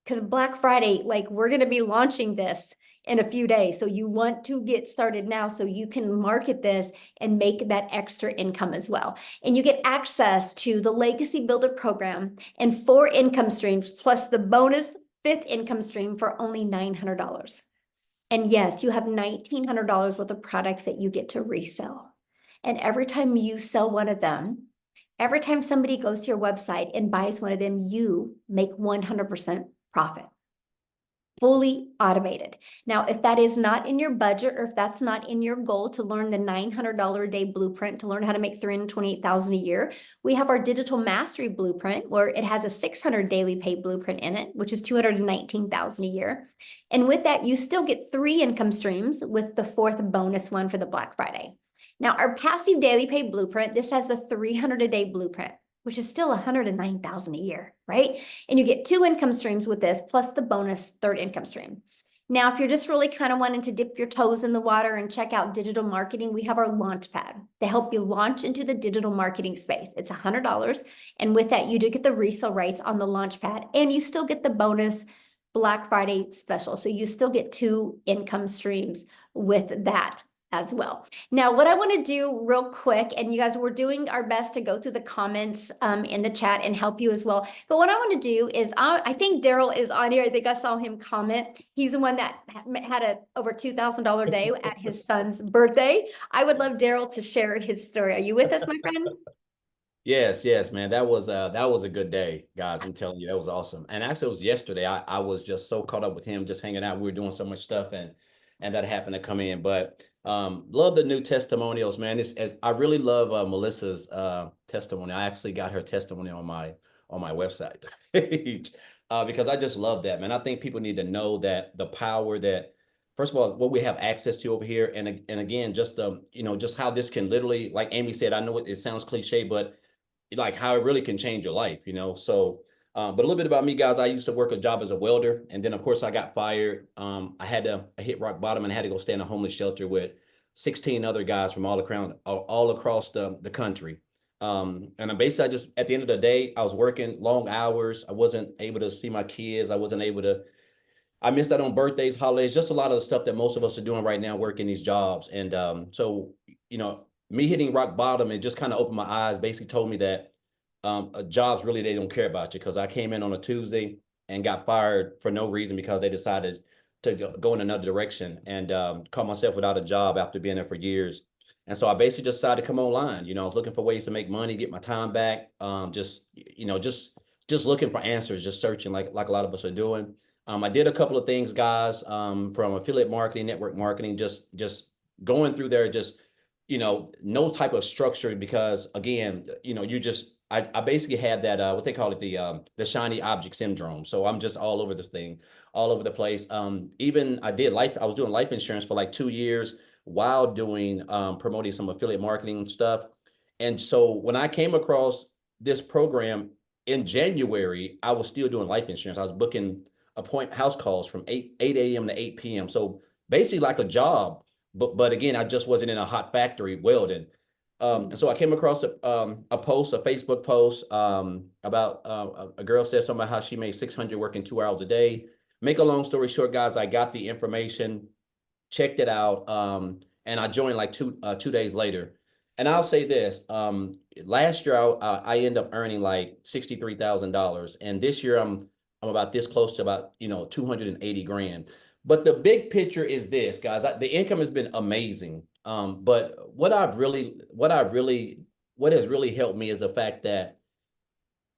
Because Black Friday, like, we're going to be launching this in a few days. So you want to get started now so you can market this and make that extra income as well. And you get access to the Legacy Builder program and 4 income streams, plus the bonus 5th income stream for only $900. And yes, you have $1,900 worth of products that you get to resell. And every time you sell one of them, every time somebody goes to your website and buys one of them, you make 100% profit. Fully automated. Now, if that is not in your budget, or if that's not in your goal to learn the $900 a day blueprint to learn how to make $328,000 a year, we have our digital mastery blueprint, where it has a 600 daily pay blueprint in it, which is $219,000 a year. And with that, you still get 3 income streams with the 4th bonus one for the Black Friday. Now, our passive daily pay blueprint, this has a 300 a day blueprint, which is still $109,000 a year, right? And you get 2 income streams with this, plus the bonus 3rd income stream. Now, if you're just really kind of wanting to dip your toes in the water and check out digital marketing, we have our launch pad to help you launch into the digital marketing space. It's $100. And with that, you do get the resale rights on the launch pad, and you still get the bonus Black Friday special. So you still get 2 income streams with that as well. Now, what I want to do real quick, and you guys, we're doing our best to go through the comments in the chat and help you as well. But what I want to do is, I think Daryl is on here. I think I saw him comment. He's the one that had a over $2,000 day at his son's birthday. I would love Daryl to share his story. Are you with us, my friend? Yes, man. That was a good day, guys. I'm telling you, that was awesome. And actually, it was yesterday. I was just so caught up with him, just hanging out. We were doing so much stuff, and that happened to come in. But love the new testimonials, man. I really love Melissa's testimony. I actually got her testimony on my website because I just love that, man. I think people need to know that the power that, first of all, what we have access to over here, and again, just just how this can literally, like Amy said, I know it sounds cliche, but like how it really can change your life, So, but a little bit about me, guys. I used to work a job as a welder, and then of course I got fired. I hit rock bottom, and I had to go stay in a homeless shelter with 16 other guys from all across the country. And I basically, just at the end of the day, I was working long hours. I wasn't able to see my kids. I missed out on birthdays, holidays, just a lot of the stuff that most of us are doing right now, working these jobs. And so, me hitting rock bottom, it just kind of opened my eyes, basically told me that jobs really, they don't care about you, because I came in on a Tuesday and got fired for no reason because they decided to go in another direction, and caught myself without a job after being there for years. And so I basically just decided to come online. I was looking for ways to make money, get my time back. Just looking for answers, just searching like a lot of us are doing. I did a couple of things, guys, from affiliate marketing, network marketing, just going through there, just no type of structure, because again, I basically had that what they call it, the shiny object syndrome. So I'm just all over this thing, all over the place. Even I was doing life insurance for like 2 years while doing promoting some affiliate marketing stuff. And so when I came across this program in January, I was still doing life insurance. I was booking house calls from 8 a.m. to 8 p.m. So basically like a job. But again, I just wasn't in a hot factory welding. And so I came across a Facebook post about a girl said something about how she made 600 working 2 hours a day. Make a long story short, guys, I got the information, checked it out, and I joined like two days later. And I'll say this: last year I ended up earning like $63,000, and this year I'm about this close to about 280 grand. But the big picture is this, guys. The income has been amazing. But what I've really what has really helped me is the fact that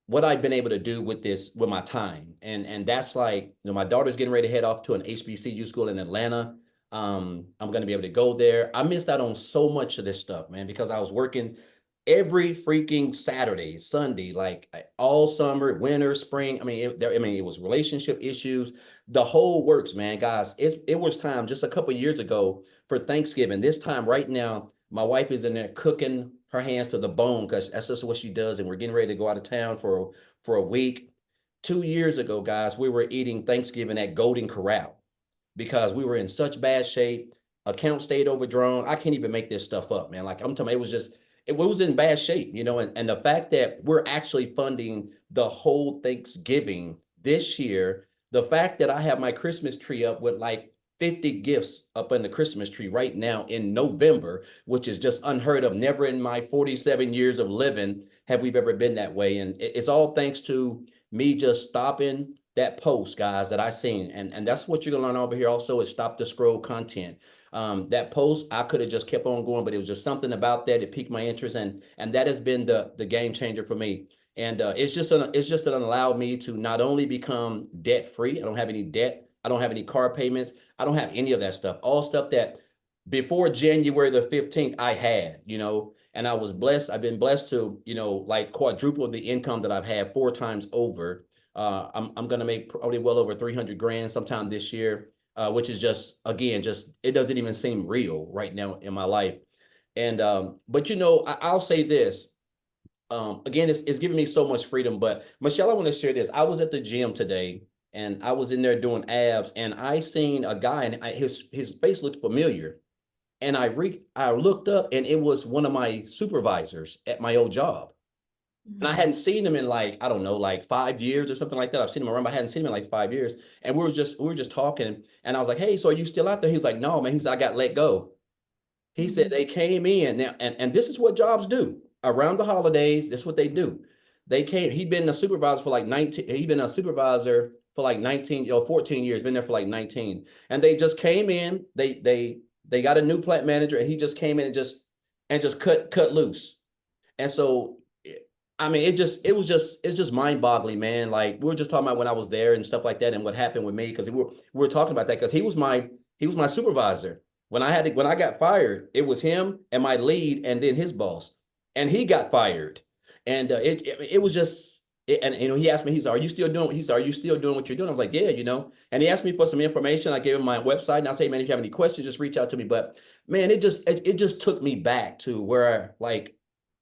what I've been able to do with this, with my time. And that's like, my daughter's getting ready to head off to an HBCU school in Atlanta. I'm going to be able to go there. I missed out on so much of this stuff, man, because I was working every freaking Saturday, Sunday, like all summer, winter, spring. It was relationship issues, the whole works, man. Guys, it was time just a couple of years ago for Thanksgiving. This time right now, my wife is in there cooking her hands to the bone because that's just what she does. And we're getting ready to go out of town for a week. 2 years ago, guys, we were eating Thanksgiving at Golden Corral because we were in such bad shape. Account stayed overdrawn. I can't even make this stuff up, man. Like I'm telling you, it was in bad shape, and the fact that we're actually funding the whole Thanksgiving this year, the fact that I have my Christmas tree up with like 50 gifts up in the Christmas tree right now in November, which is just unheard of. Never in my 47 years of living have we ever been that way. And it's all thanks to me just stopping that post, guys, that I seen. And that's what you're gonna learn over here also is stop the scroll content. That post, I could have just kept on going, but it was just something about that. It piqued my interest, and that has been the game changer for me. And it's just allowed me to not only become debt free. I don't have any debt. I don't have any car payments. I don't have any of that stuff. All stuff that before January the 15th I had, and I was blessed. I've been blessed to, like quadruple the income that I've had 4 times over. I'm gonna make probably well over 300 grand sometime this year, which is just again, just it doesn't even seem real right now in my life. And but I'll say this. Again, it's giving me so much freedom. But Michelle, I want to share this. I was at the gym today and I was in there doing abs, and I seen a guy, and his face looked familiar. And I looked up, and it was one of my supervisors at my old job. And I hadn't seen him in like, I don't know, like 5 years or something like that. I've seen him around, but I hadn't seen him in like 5 years. And we were just talking, and I was like, "Hey, so are you still out there?" He was like, "No, man." He said, "I got let go." He said they came in now, and this is what jobs do around the holidays. That's what they do. He'd been a supervisor for like 19, he'd been a supervisor for like 19 or 14 years, been there for like 19. And they just came in, they got a new plant manager, and he just came in and just cut loose. And so, it's just mind boggling, man. Like we were just talking about when I was there and stuff like that and what happened with me. Cause we were talking about that because he was my supervisor. When I got fired, it was him and my lead and then his boss, and he got fired. And it was just, and he asked me, are you still doing what you're doing? I was like, yeah, and he asked me for some information. I gave him my website, and I say, man, if you have any questions, just reach out to me. But man, it just took me back to where like,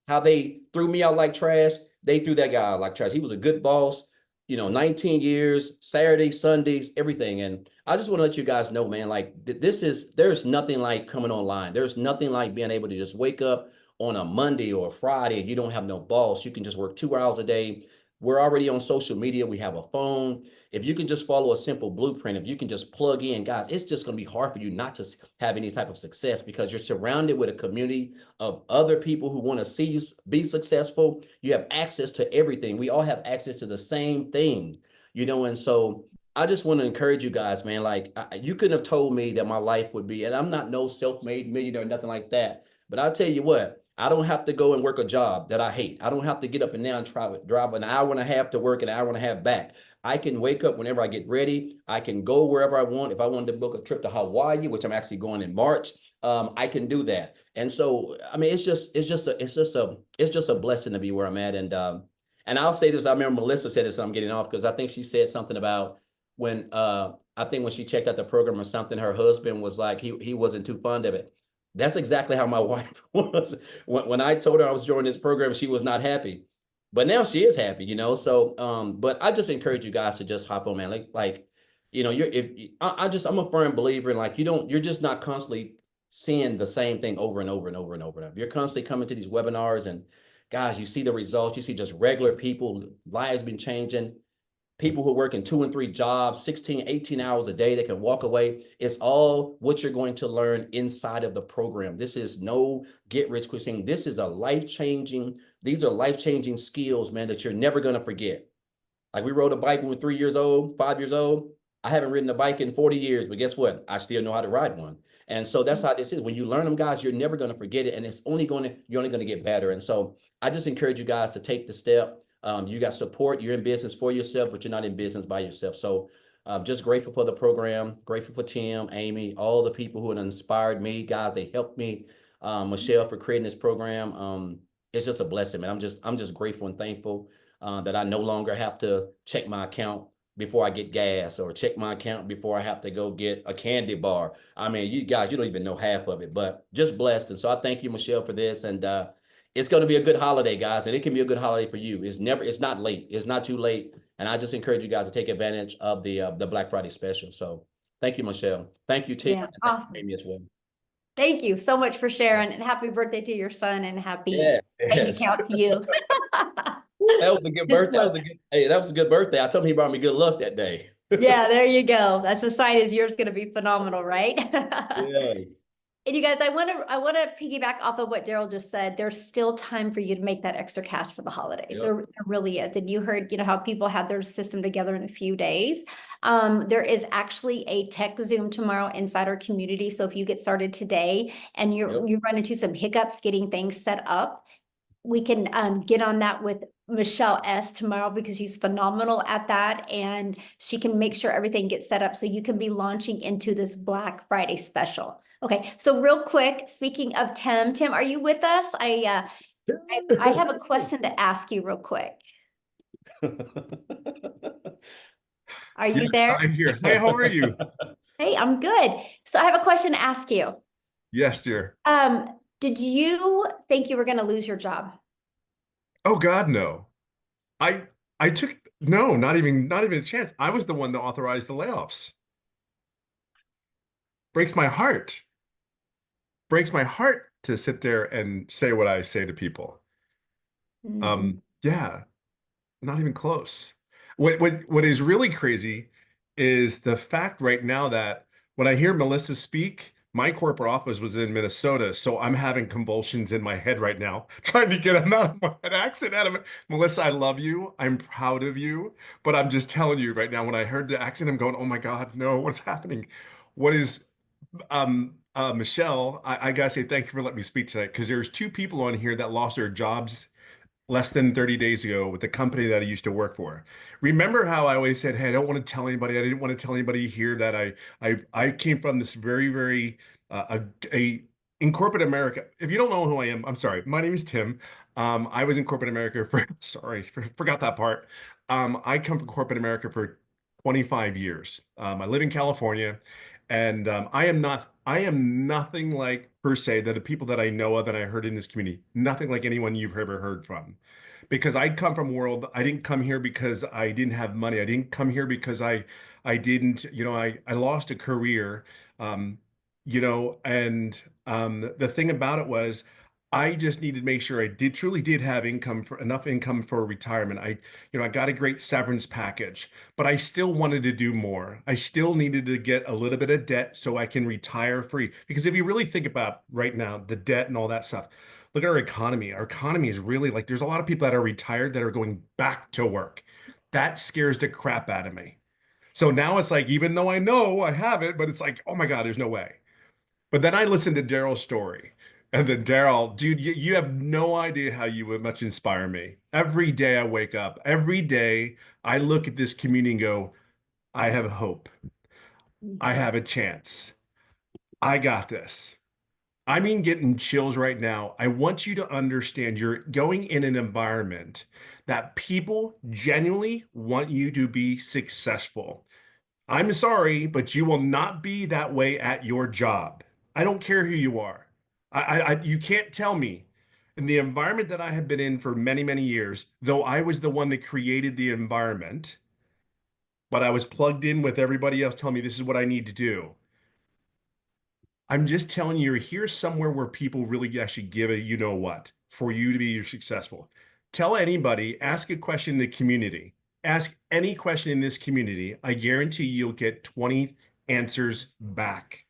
how they threw me out like trash. They threw that guy out like trash. He was a good boss, 19 years, Saturdays, Sundays, everything. And I just want to let you guys know, man, like there's nothing like coming online. There's nothing like being able to just wake up on a Monday or a Friday and you don't have no boss. You can just work 2 hours a day. We're already on social media. We have a phone. If you can just follow a simple blueprint, if you can just plug in, guys, it's just going to be hard for you not to have any type of success because you're surrounded with a community of other people who want to see you be successful. You have access to everything. We all have access to the same thing, and so I just want to encourage you guys, man. Like you couldn't have told me that my life would be, and I'm not no self-made millionaire, nothing like that. But I'll tell you what, I don't have to go and work a job that I hate. I don't have to get up and down, drive an hour and a half to work, an hour and a half back. I can wake up whenever I get ready. I can go wherever I want. If I wanted to book a trip to Hawaii, which I'm actually going in March, I can do that. And so, it's just a blessing to be where I'm at. And I'll say this. I remember Melissa said this. I'm getting off because I think she said something about when I think when she checked out the program or something, her husband was like he wasn't too fond of it. That's exactly how my wife was. When I told her I was joining this program, she was not happy. But now she is happy, So but I just encourage you guys to just hop on, man. Like you're if I'm a firm believer in like you're just not constantly seeing the same thing over and over and over and over and over. You're constantly coming to these webinars and guys, you see the results, you see just regular people, lives been changing, people who are working 2 and 3 jobs, 16, 18 hours a day, they can walk away. It's all what you're going to learn inside of the program. This is no get rich quick thing. These are life-changing skills, man, that you're never going to forget. Like we rode a bike when we were 3 years old, 5 years old. I haven't ridden a bike in 40 years, but guess what? I still know how to ride one. And so that's how this is. When you learn them, guys, you're never going to forget it. And you're only going to get better. And so I just encourage you guys to take the step. You got support. You're in business for yourself, but you're not in business by yourself. So I'm just grateful for the program, grateful for Tim, Amy, all the people who have inspired me, guys. They helped me. Michele for creating this program. It's just a blessing, man. I'm just grateful and thankful that I no longer have to check my account before I get gas or check my account before I have to go get a candy bar. I mean, you guys, you don't even know half of it, but just blessed. And so I thank you, Michele, for this. And it's going to be a good holiday, guys. And it can be a good holiday for you. It's not late. It's not too late. And I just encourage you guys to take advantage of the Black Friday special. So thank you, Michele. Thank you, Tim. Yeah, And thank awesome. you, Amy, as well. Thank you so much for sharing, and happy birthday to your son, and happy Yes, bank yes. account to you. That was a good birthday. That was a good birthday. I told him he brought me good luck that day. Yeah, there you go. That's a sign as yours going to be phenomenal, right? Yes. And you guys, I want to piggyback off of what Daryl just said. There's still time for you to make that extra cash for the holidays. Yep. There really is. And you heard, how people have their system together in a few days. There is actually a tech Zoom tomorrow inside our community. So if you get started today and you run into some hiccups getting things set up, we can get on that with Michele S tomorrow, because she's phenomenal at that, and she can make sure everything gets set up so you can be launching into this Black Friday special. Okay, so real quick, speaking of Tim, are you with us? I have a question to ask you real quick. Are you Yes, there? I'm here. Hey, how are you? Hey, I'm good. So I have a question to ask you. Yes, dear. Did you think you were going to lose your job? Oh God, no. I took no, not even a chance. I was the one that authorized the layoffs. Breaks my heart. Breaks my heart to sit there and say what I say to people. Yeah, not even close. What is really crazy is the fact right now that when I hear Melissa speak, my corporate office was in Minnesota, so I'm having convulsions in my head right now, trying to get an accent out of it. Melissa, I love you. I'm proud of you, but I'm just telling you right now, when I heard the accent, I'm going, oh my God, no, what's happening? What is Michele, I gotta say thank you for letting me speak tonight, because there's two people on here that lost their jobs less than 30 days ago with the company that I used to work for. Remember how I always said, hey, I don't want to tell anybody. I didn't want to tell anybody here that I came from this very, very in corporate America. If you don't know who I am, I'm sorry. My name is Tim. I was in corporate America for, forgot that part. I come from corporate America for 25 years. I live in California, and I am nothing like, per se, that the people that I know of and I heard in this community, nothing like anyone you've ever heard from. Because I come from a world, I didn't come here because I didn't have money. I didn't come here because I didn't, I lost a career, and the thing about it was, I just needed to make sure I truly did have enough income for retirement. I got a great severance package, but I still wanted to do more. I still needed to get a little bit of debt so I can retire free. Because if you really think about right now, the debt and all that stuff, look at our economy. Our economy is really like, there's a lot of people that are retired that are going back to work. That scares the crap out of me. So now it's like, even though I know I have it, but it's like, oh my God, there's no way. But then I listened to Daryl's story. And then Daryl, dude, you have no idea how you would much inspire me. Every day I wake up, every day I look at this community and go, I have hope. I have a chance. I got this. I mean, getting chills right now. I want you to understand you're going in an environment that people genuinely want you to be successful. I'm sorry, but you will not be that way at your job. I don't care who you are. You can't tell me. In the environment that I have been in for many, many years, though I was the one that created the environment, but I was plugged in with everybody else telling me this is what I need to do. I'm just telling you, you're here somewhere where people really actually give a you know what for you to be successful. Tell anybody, ask a question in the community. Ask any question in this community. I guarantee you'll get 20 answers back.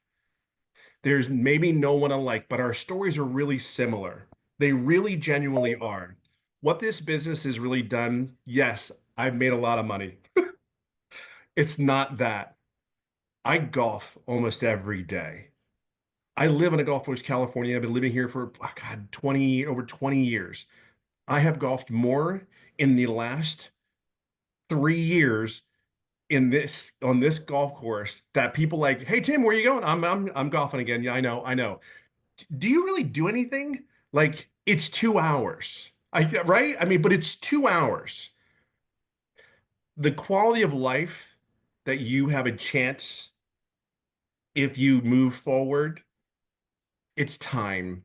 There's maybe no one alike, but our stories are really similar. They really genuinely are. What this business has really done, yes, I've made a lot of money. It's not that. I golf almost every day. I live in a Gulf Coast, California. I've been living here for, oh God, over 20 years. I have golfed more in the last 3 years on this golf course that people like, hey Tim, where you going? I'm golfing again. Yeah, I know. Do you really do anything? Like it's 2 hours. Right? I mean, but it's 2 hours. The quality of life that you have a chance if you move forward, it's time.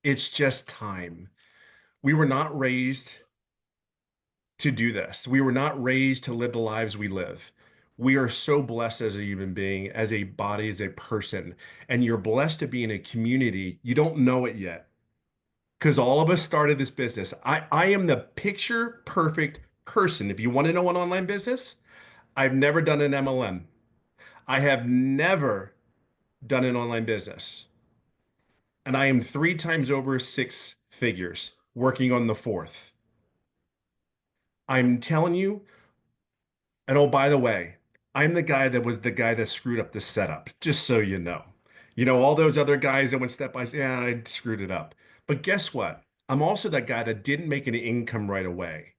It's just time. We were not raised to do this. We were not raised to live the lives we live. We are so blessed as a human being, as a body, as a person, and you're blessed to be in a community. You don't know it yet because all of us started this business. I am the picture perfect person. If you want to know an online business, I've never done an MLM. I have never done an online business. And I am 3 times over 6 figures, working on the fourth. I'm telling you, and oh, by the way, I'm the guy that was the guy that screwed up the setup, just so you know. You know, all those other guys that went step by step, yeah, I screwed it up. But guess what? I'm also that guy that didn't make any income right away.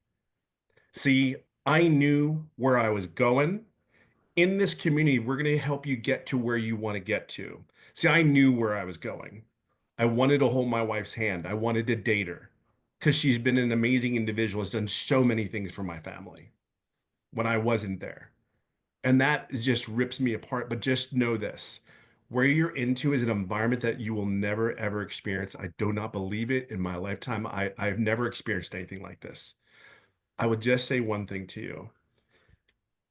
See, I knew where I was going. In this community, we're going to help you get to where you want to get to. See, I knew where I was going. I wanted to hold my wife's hand. I wanted to date her because she's been an amazing individual, has done so many things for my family when I wasn't there. And that just rips me apart. But just know this, where you're into is an environment that you will never, ever experience. I do not believe it in my lifetime. I've never experienced anything like this. I would just say one thing to you.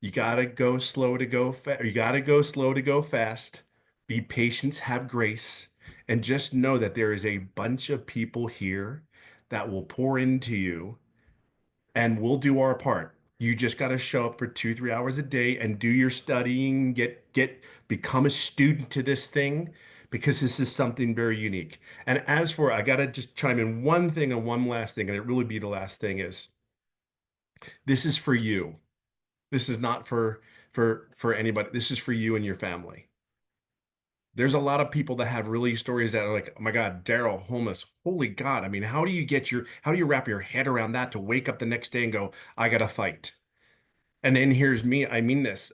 You gotta go slow to go fast. You gotta go slow to go fast. Be patient, have grace, and just know that there is a bunch of people here that will pour into you, and we'll do our part. You just got to show up for 2, 3 hours a day and do your studying, become a student to this thing because this is something very unique. And as for, I got to just chime in one thing and one last thing, and it really be the last thing is this is for you. This is not for anybody. This is for you and your family. There's a lot of people that have really stories that are like, oh my God, Daryl, homeless. Holy God. I mean, how do you wrap your head around that to wake up the next day and go, I gotta fight? And then here's me. I mean this.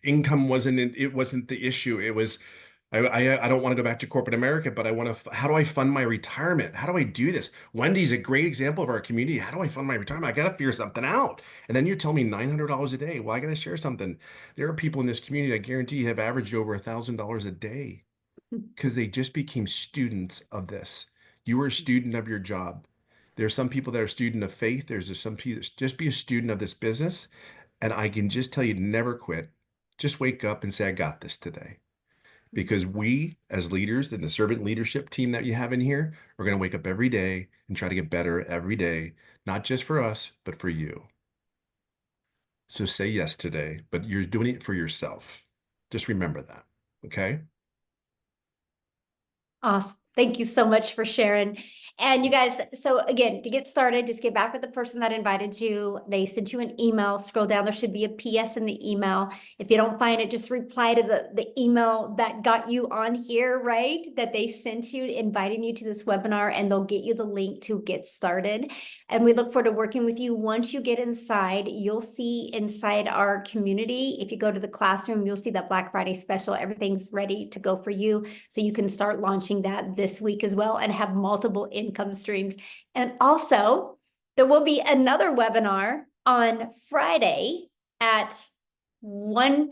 Income wasn't the issue. It was I don't want to go back to corporate America, but I want to, how do I fund my retirement? How do I do this? Wendy's a great example of our community. How do I fund my retirement? I got to figure something out. And then you tell me $900 a day. Well, I got to share something. There are people in this community, I guarantee, have averaged over $1,000 a day because they just became students of this. You were a student of your job. There's some people that are student of faith. There's some people just be a student of this business. And I can just tell you, never quit. Just wake up and say, I got this today. Because we, as leaders and the servant leadership team that you have in here, are going to wake up every day and try to get better every day, not just for us, but for you. So say yes today, but you're doing it for yourself. Just remember that. Okay. Awesome. Thank you so much for sharing. And you guys, so again, to get started, just get back with the person that invited you. They sent you an email. Scroll down. There should be a PS in the email. If you don't find it, just reply to the email that got you on here, right? That they sent you, inviting you to this webinar, and they'll get you the link to get started. And we look forward to working with you. Once you get inside, you'll see inside our community. If you go to the classroom, you'll see that Black Friday special. Everything's ready to go for you. So you can start launching that this week as well and have multiple income streams. And also, there will be another webinar on Friday at 11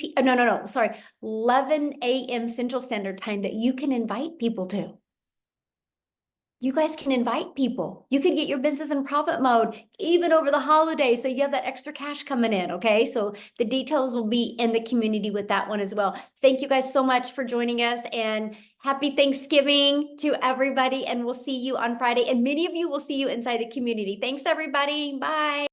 a.m. Central Standard Time that you can invite people to. You guys can invite people. You could get your business in profit mode even over the holidays. So you have that extra cash coming in. Okay. So the details will be in the community with that one as well. Thank you guys so much for joining us, and happy Thanksgiving to everybody. And we'll see you on Friday. And many of you will see you inside the community. Thanks, everybody. Bye.